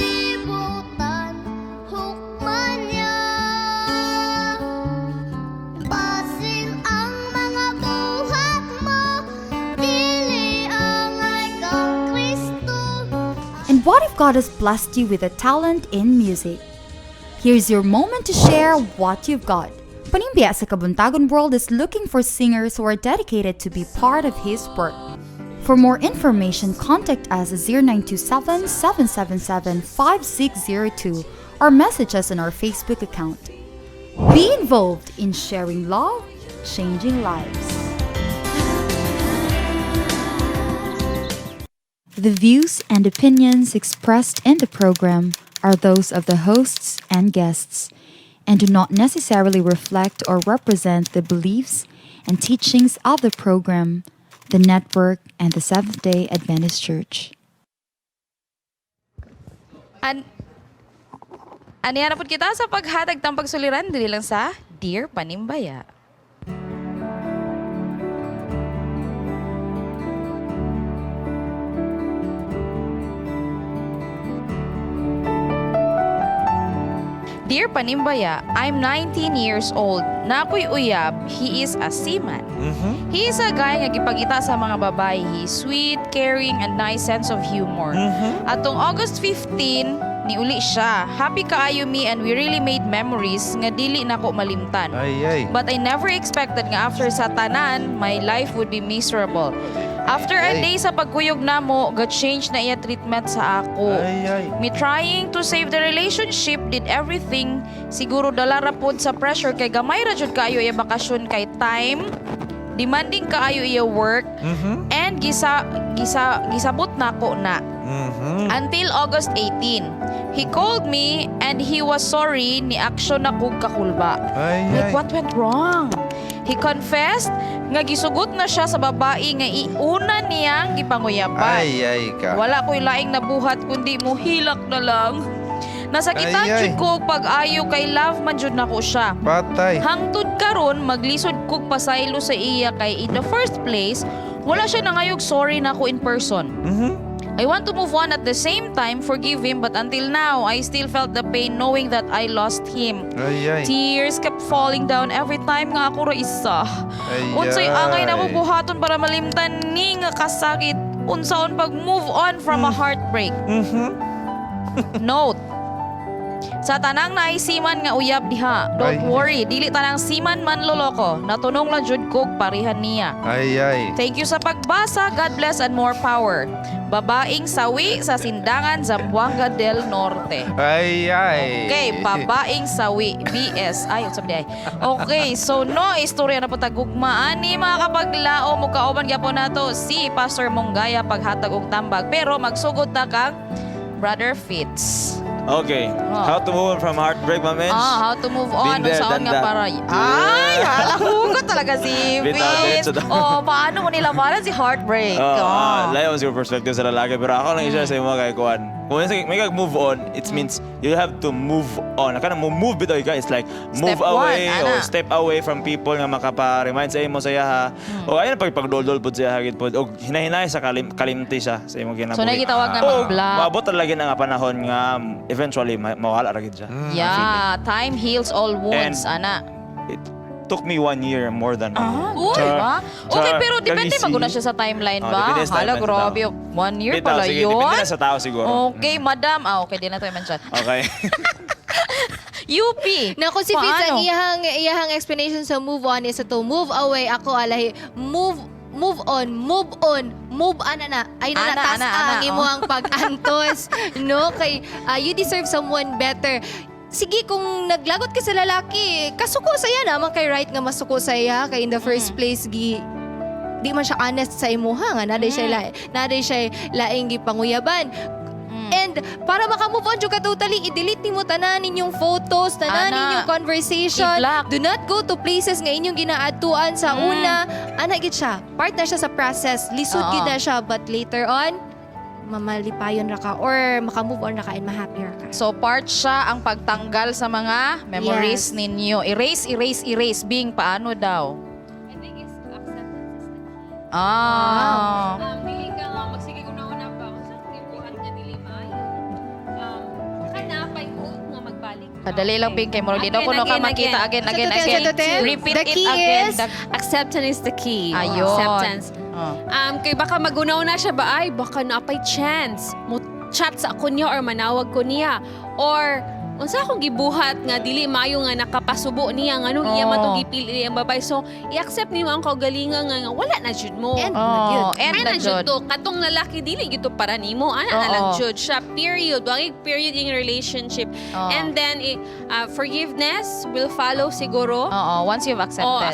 S5: kalibutan, hukman niya. Basin ang mga buhat mo, dili ang kang Kristo.
S9: And what if God has blessed you with a talent in music? Here's your moment to share what you've got. Panimbiya sa Kabuntagon World is looking for singers who are dedicated to be part of His work. For more information, contact us at 0927-777-5602 or message us on our Facebook account. Be involved in sharing love, changing lives. The views and opinions expressed in the program are those of the hosts and guests and do not necessarily reflect or represent the beliefs and teachings of the program, the network, and the Seventh-day Adventist Church.
S8: Aniya na po kita sa paghatag ng pagsuliran dili lang sa Dear Panimbaya. Dear Panimbaya, I'm 19 years old. Na ako'y uyab, he is a seaman. He is a guy nga gipakita sa mga babae. He is sweet, caring, and nice sense of humor. Atong August 15, niuli siya. Happy kaayo me and we really made memories nga dili nako malimtan. But I never expected nga after sa tanan, my life would be miserable. After a day sa pagkuyog namo, ga-change na iya treatment sa ako. Me trying to save the relationship, did everything. Siguro dala ra pod sa pressure kay gamay ra jud kaayo iya bakasyon kay time. Demanding kaayo iya work. And gisabot nako na. Until August 18. He called me and he was sorry ni action na kog kakulba. Like what went wrong? He confessed nga gisugot na siya sa babae nga iuna niyang gipanguyapan. Wala ko'y laing nabuhat kundi mo hilak na lang. Nasakitan jud ko og pag-ayo kay love man jud nako siya. Hangtod karon maglisod kog pasaylo sa iya kay in the first place wala siya nangayog sorry nako in person. I want to move on at the same time, forgive him, but until now, I still felt the pain knowing that I lost him.
S1: Ay.
S8: Tears kept falling down every time nga ako ra isa. Unsay angay na mo buhaton para malimtan ni nga kasakit. Unsaon pag move on from a heartbreak. Note, sa tanang naisiman nga uyab diha, don't worry, dili tanang siman man loloko, natunong lang jud kog parihan niya.
S1: Ay.
S8: Thank you sa pagbasa, God bless and more power. Babaeng sawi sa Sindangan, Zamboanga del Norte.
S1: Ay.
S8: Okay, babaeng sawi, BS. Ay, sabi ay. Okay, so no, istorya na po tagugmaan ni mga kapaglao mo kauban gyapon nato si Pastor Monggaya paghatag og tambag, pero magsugod ta kang Brother Fitz.
S4: Okay, how to move on from heartbreak, my man?
S8: How to move on.
S4: Been there,
S8: Saan
S4: done
S8: nga
S4: that.
S8: para... Ay, halahugot talaga si
S4: Bitaw,
S8: Fitz.
S4: diretso daw.
S8: Paano mo nilabanan si heartbreak?
S4: Layo ang perspective sa lalaki, pero ako lang i-share sa mga kay Kuan. Kung may move on, it means you have to move on. Kana move bitaw ka, it's like move
S8: Step
S4: away
S8: one,
S4: or
S8: ana.
S4: step away from people nga makapa-remind sa imo sa yaha. O ayun pagdol-dol pud sa yaha gid pud. Og hinahinay sa kalimti siya sa imong kinabuhi.
S8: So, nagitawag nga
S4: Og
S8: mag-block.
S4: maabot talaga na nga panahon nga eventually mawala ra gid siya.
S8: Yeah, time heals all wounds, ana.
S4: It took me 1 year more than
S8: Uy, ba? Okay, pero depende maguna siya sa timeline ba?
S4: depende sa
S8: Hala,
S4: timeline
S8: grabe. 1 year pala
S4: sige,
S8: yun.
S4: depende na sa tao siguro.
S8: Okay, madam. Okay, di na to i-mention.
S4: Okay.
S8: UP.
S2: Naku, si Fitz, ang iyahang explanation sa move on is ito, move away, ako alahi, move on, move ana. Ay na
S8: Ana,
S2: taas
S8: ana,
S2: ang
S8: ana,
S2: imo ang pag-antos. No? Kay, you deserve someone better. Sige, kung naglagot ka sa lalaki, kasuko saya naman kay right nga masuko saya. Kay in the first place, di man siya honest sa imuha nga. Naday siya laing gipanguyaban. And para makamove on ka totally, i-delete nimo tanan ninyong photos, tanan ninyong conversation.
S8: I-block.
S2: Do not go to places nga inyong ginaadtuan sa una. Ana gid siya. Part na siya sa process. Lisod gid na siya, but later on, mamalipayon ra ka or makamove on ra ka and ma-happier ka.
S8: So, part siya ang pagtanggal sa mga memories
S2: Yes.
S8: ninyo. Erase. Being paano daw?
S3: I think it's acceptance is the key. Dili ka nga magsige kung nauna pa ako sa ibuhat nga dili maayo. Kanapay ko nga magbalik.
S8: Kadali lang Bing kay Morlino. Kuno ka makita again. Repeat
S2: The
S8: it
S2: key
S8: again.
S2: is
S3: Acceptance is the key.
S8: Ayun.
S3: Acceptance. Kay baka magunaw na siya ba, ay baka napay chance mo chat sa ako niya or manawag ko niya or unsa akong gibuhat nga dili maayo nga nakapasubo niya nga anong iya man tong gipili ang babay, so i-accept nimo ang kaugalingan nga wala na jud mo
S2: End na gyud.
S8: End na jud.
S3: to katong lalaki dili gyud to para nimo ana na lang jud siya, period. Wag period in relationship. And then forgiveness will follow siguro.
S8: Once you've accepted.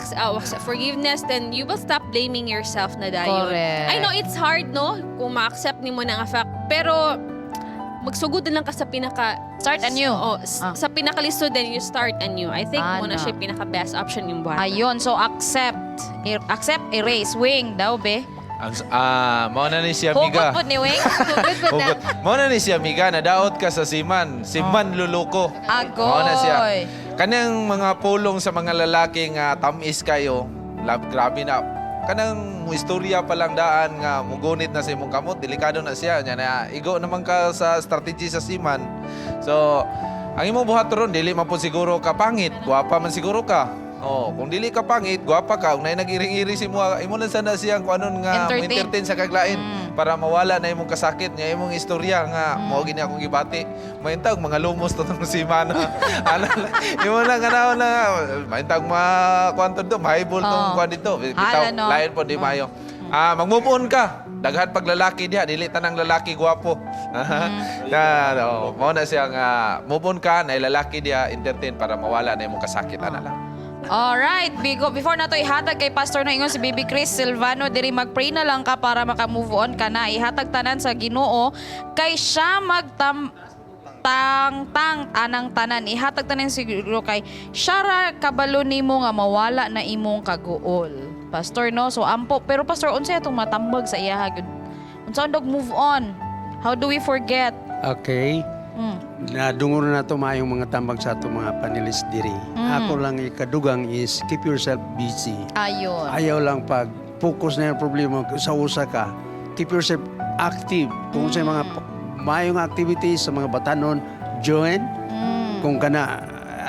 S3: Forgiveness, then you will stop blaming yourself na dayon.
S8: Correct.
S3: I know it's hard, no? Kung ma-accept nimo na nga fact, pero magsugod na lang ka sa pinaka...
S8: Start anew.
S3: Sa pinakalisod, then you start anew. I think muna siya pinaka-best option yung buhat.
S8: Ayun, so accept, erase, wing daw be.
S1: Mao na ni si amiga.
S8: Hugot po ni Wing.
S1: Hugot. Mao na ni si amiga, nadaot ka sa siman. Siman luluko. Mao na siya.
S8: Agoy.
S1: Kanang mga pulong sa mga lalaki nga tamis kayo, grabe na. Kanang istorya pa lang daan nga mugunit na sa imong kamot, delikado na siya. Nya na igo naman ka sa strategy sa siman. So, ang imong buhat ron dili man po siguro ka pangit, gwapa man siguro ka. Kung dili ka pangit, gwapa ka, unay nag-iring-iri si mo, imo lang sana siyang kuanon nga entertain sa kaglain para mawala na imong kasakit nya imong istorya nga mao gini akong gibati. Mahintag mga lumos to tong si Mana. Imo lang ganaw na mahintag kwanto do, mahibol tong kwan dito. Bitaw lain po di mayo. Mag-move on ka. Daghan pag lalaki diha, dili tanang lalaki gwapo. Mao na siyang move on ka, na lalaki diha entertain para mawala na imong kasakit ana lang.
S8: Alright, Bigo, before na to ihatag kay Pastor na ingon si Baby Chris Silvano, diri mag-pray na lang ka para maka-move on ka na. Ihatag tanan sa Ginoo kay siya anang tanan. Ihatag tanan siguro kay siya ra kabalo nimo nga mawala na imong kaguol. Pastor, no? So ampo, pero Pastor, unsay atong matambag sa iya gyud? Unsa dog move on? How do we forget?
S22: Okay. Nadunguro na ito maayong mga tambag sa ito mga panelis diri. Ako lang ikadugang is keep yourself busy.
S8: Ayun.
S22: Ayaw lang pag focus na yung problema sa usa ka. Keep yourself active. Kung sa mga mayong activities sa mga batanon, join. Kung kana,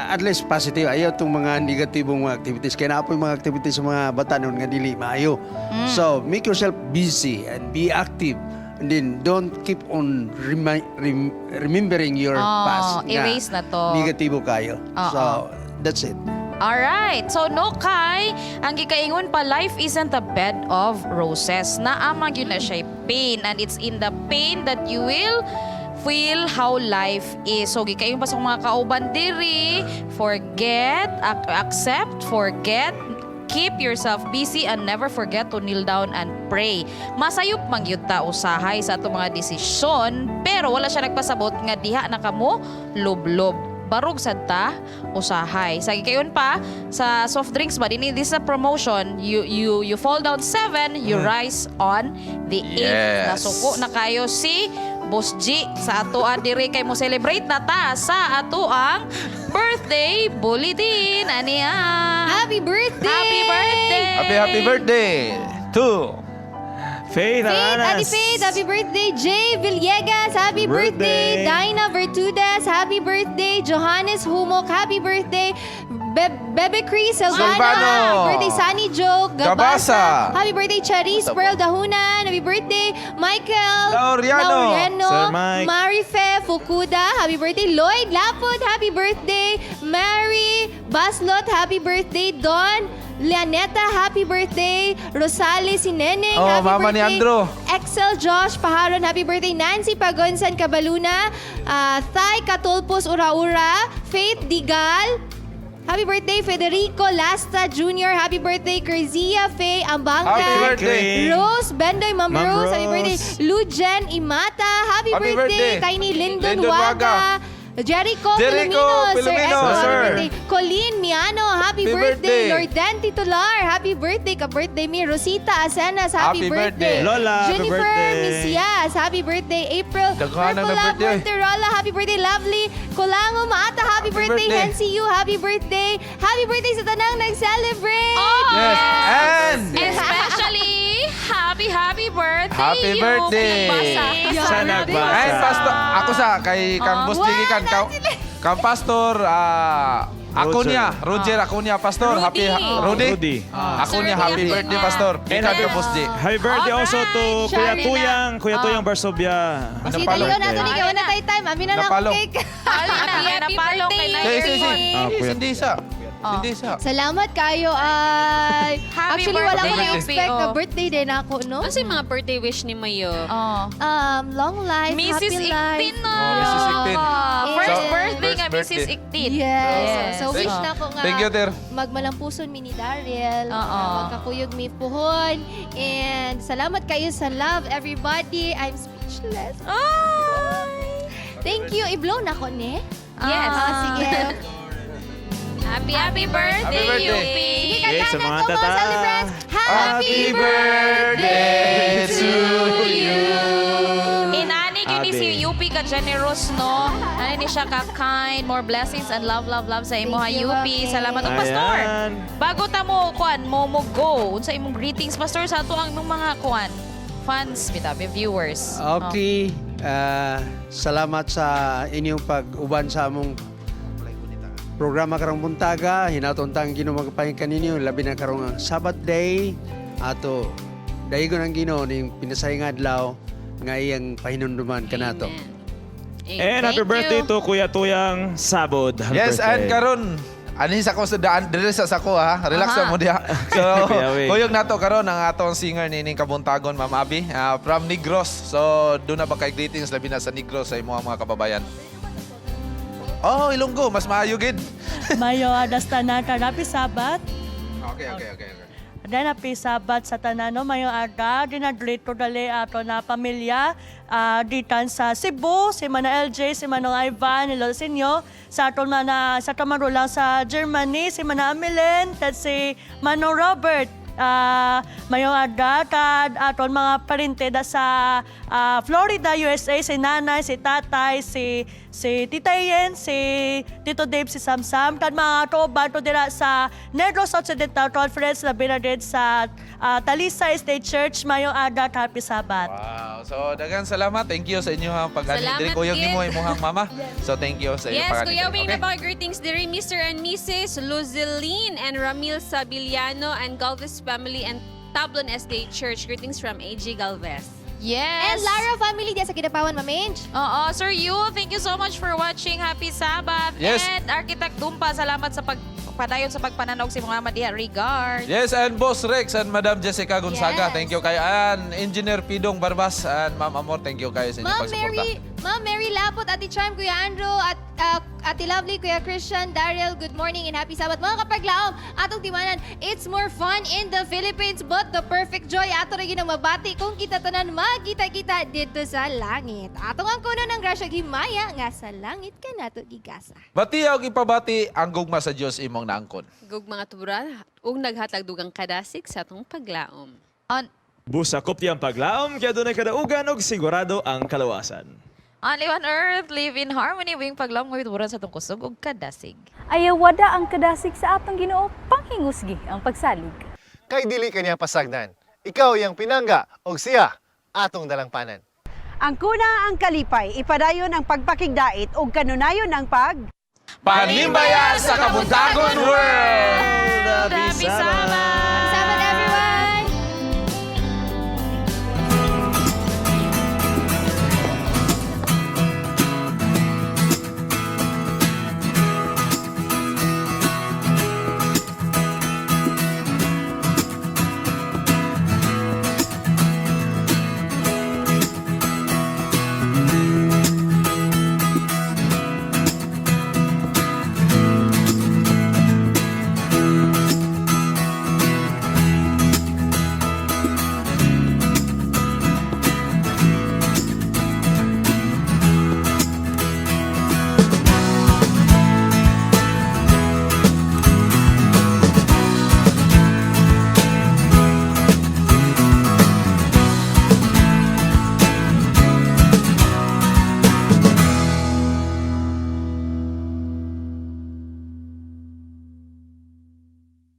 S22: at least positive. Ayaw itong mga negatibong mga activities. Kaya na po yung mga activities sa mga batanon nga dili maayo. So, make yourself busy and be active. And then, don't keep on remembering your past.
S8: Erase na to.
S22: Negatibo kayo. So, that's it.
S8: Alright, so no kay, ang gikaingon pa, life isn't a bed of roses. Naamag yun na siya pain, and it's in the pain that you will feel how life is. So gikaingon pa sa mga kauban diri, forget, accept, forget, keep yourself busy, and never forget to kneel down and pray. Masayop man gyud ta usahay sa ato mga desisyon, pero wala siya nagpasabot nga diha na kamo lublob. Barog sad ta usahay. Sa kayon pa sa soft drinks ba dinhi, this is a promotion. You fall down 7, you rise on the 8.
S1: Yes.
S8: Nasuko na kayo si Boss G sa ato diri kay mo celebrate na ta sa ato ang birthday bulletin. Aniya.
S2: Happy birthday!
S8: Happy birthday!
S1: Happy birthday to
S4: Faith
S2: Adi
S4: Alanas.
S2: Faith, happy birthday. Jay Villegas, happy birthday. Dinah Vertudes, happy birthday. Johannes Humok, happy birthday. Bebe Cris Silvano, happy birthday. Sunny Joke Gabasa, happy birthday. Charis Pearl Dahunan, happy birthday. Michael
S1: Laureano.
S4: Sir Mike.
S2: Marife Fukuda, happy birthday. Lloyd Lapud, happy birthday. Mary Baslot, happy birthday. Don Leaneta, happy birthday. Rosales Sineneng, happy
S1: Mama ni
S2: birthday.
S1: Andro.
S2: Excel Josh Paharon, happy birthday. Nancy Pagonsan Cabaluna, Thay Katulpos Ura-Ura, Faith Digal, happy birthday. Federico Lasta Jr., happy birthday. Crazia Faye Ambangka,
S1: Happy birthday.
S2: Rose Bendoy, Ma'am
S4: Ma'am
S2: Rose, happy birthday.
S4: Rose.
S2: Lujen Imata, happy
S1: Happy
S2: birthday.
S1: birthday.
S2: Tiny Lyndon
S1: Lyndon
S2: Waga.
S1: Waga.
S2: Jericho
S1: Jericho
S2: Filomeno, Sir
S1: Filomeno,
S2: Esco,
S1: sir.
S2: happy birthday. Colleen Miano, happy
S1: Happy
S2: birthday.
S1: birthday.
S2: Lorden Titular, happy birthday. Ka-birthday mi. Rosita Asenas, happy
S1: Happy
S2: birthday.
S1: birthday.
S4: Lola, happy
S2: Jennifer
S4: birthday.
S2: Misias, happy birthday. April
S1: Daghanan
S2: Purpula
S1: na birthday.
S2: Porterola, happy birthday. Lovely Colango Maata, happy birthday.
S1: birthday.
S2: Hensi Yu, happy birthday. Happy birthday sa tanang nag-celebrate.
S1: Yes. And
S8: Especially, happy birthday.
S1: Happy
S8: you.
S1: birthday.
S8: Nagbasa.
S4: Sa nagbasa.
S1: Ay, pastor, ako sa kay Kang Boss Jiggy Kang Pastor ako
S4: Roger.
S1: niya, Roger ako niya, Pastor.
S8: Rudy.
S1: Rudy. Ako niya, happy birthday, Pastor.
S4: And
S1: Ikaw ka, Boss J.
S4: Happy birthday also to Kuya Tuyang, Kuya Tuyang Barsobia.
S2: Si
S1: Napalo.
S2: Talion nato ni kawan na tayo time. Amin na lang
S1: Napalo.
S2: cake.
S8: Happy birthday.
S1: Hindi sa.
S2: Salamat kayo ay
S8: Happy
S2: actually wala ko
S8: birthday,
S2: na-expect
S8: Yupi,
S2: na
S8: oh.
S2: birthday din ako, no?
S3: Ano yung mga birthday wish ni Mayo?
S2: Long life,
S8: Mrs.
S2: happy life.
S8: Iktin na.
S1: Mrs. Iktin.
S8: First
S2: So,
S8: birthday nga,
S1: first
S8: Mrs.
S1: birthday.
S8: Iktin.
S2: Yes. So wish
S1: Thank-
S2: na ko nga
S1: Thank you, Ter.
S2: magmalampuson mi ni Daryl.
S8: Oo.
S2: Magkakuyog mi puhon. And salamat kayo sa love, everybody. I'm speechless. Thank you. I-blow na ko, ne?
S8: Yes.
S2: Sige.
S8: Happy birthday,
S1: Happy birthday.
S8: Yupi.
S2: Sige,
S4: Okay, sa
S2: kantahan
S4: mga
S2: ko, mga
S4: tata.
S2: celebrants.
S1: Happy birthday to you.
S8: Inani gini
S4: Abi.
S8: si Yupi ka generous, no? Ano ni siya ka kind, more blessings and love sa imo ha
S2: Thank you,
S8: Yupi.
S2: Yupi.
S8: Salamat og pastor.
S4: Ayan.
S8: Bago ta mo kuan mo go. Unsa imong greetings pastor sa ato ang mga kuan fans bitabi viewers.
S22: Okay. Salamat sa inyong pag-uban sa among programa karong buntaga. Hinatuntang Ginoo magpahingan ninyo labi na karong Sabbath day ato dahigon ang Ginoo ning pinasayang adlaw nga iyang pahinumduman kanato.
S4: And happy birthday to Kuya Tuyang Sabod. Happy
S1: Yes,
S4: birthday.
S1: and karon ani sa ko sa daan dire sa sako ha. Relax
S8: Aha.
S1: na mo diha. So,
S4: Kuya Wing.
S1: kuyog nato karon ang atong singer nining kabuntagon Ma'am Abby from Negros. So, doon na ba kay greetings labi na sa Negros sa imong mga kababayan. Oh, Ilonggo, mas maayo gid.
S6: Mayo adastana karapi sabat.
S1: Okay.
S6: Dan happy sabat sa tanano mayo aga dinadrito dali ato na pamilya ditan sa Cebu, si Manong LJ, si Manong Ivan, hello sa inyo. Sa aton sa Tamarulang sa Germany, si Manong Ameline, at si Manong Robert. Mayong aga kad aton mga parinteda sa Florida, USA, si nanay, si tatay, si Tita Yen, si Tito Dave, si Samsam, kad mga kauban to dira sa Negros Occidental Conference labi na din sa Talisa State Church. Mayong aga, happy Sabat.
S1: Wow. So, daghang salamat. Thank you sa inyo ha pag-ani.
S3: Salamat,
S1: Diri kuyog
S3: Gid.
S1: nimo imuhang mama. So, thank you sa inyong
S3: Yes,
S1: pag-ani.
S3: Kuya Wing,
S1: Okay?
S3: greetings diri Mr. and Mrs. Luzeline and Ramil Sabiliano and Galvez family and Tablon Estate Church. Greetings from AG Galvez.
S2: And
S8: Yes.
S2: Lara family diya sa Kidapawan, Ma'am.
S8: Oo, Sir Yu, thank you so much for watching. Happy Sabbath.
S1: Yes.
S8: And Architect Dumpa, salamat sa pagpadayon sa pagpananog si Muhammad Diha. Regards.
S1: Yes, and Boss Rex and Madam Jessica Gonzaga,
S2: Yes.
S1: thank you kayo. And Engineer Pidong Barbas and Ma'am Amor, thank you kayo sa inyong pagsuporta.
S2: Ma'am Mary Lapot, Ate Charm, Kuya Andrew, at Ate Lovely, Kuya Christian, Daryl, good morning and happy Sabbath. Mga kapaglaom, atong timanan, it's more fun in the Philippines, but the perfect joy ato rin ang mabati kung kita tanan magkita-kita dito sa langit. Atong ang kuno ng grasya himaya nga sa langit ka nato gigasa.
S1: Bati og ipabati ang gugma sa Dios imong naangkon.
S3: Gug mga tuburan, ug naghatag dugang kadasig sa atong paglaom.
S4: Busa kopya ang paglaom, kaya doon ay kadaugan og sigurado ang kalawasan.
S8: Only on earth, live in harmony, wing paglaom ng wituburan sa itong kusog ug kadasig.
S11: Ayawada ang kadasig sa atong Ginoo, panghingusgi ang pagsalig.
S12: Kay dili kaniya pasagdan. Ikaw yang pinangga og siya atong dalangpanan.
S13: Ang kuna ang kalipay, ipadayon ang pagpakigdait ug kanunayon ang
S1: Panimbayan sa Kabuntagon World!
S8: Happy Sabbath!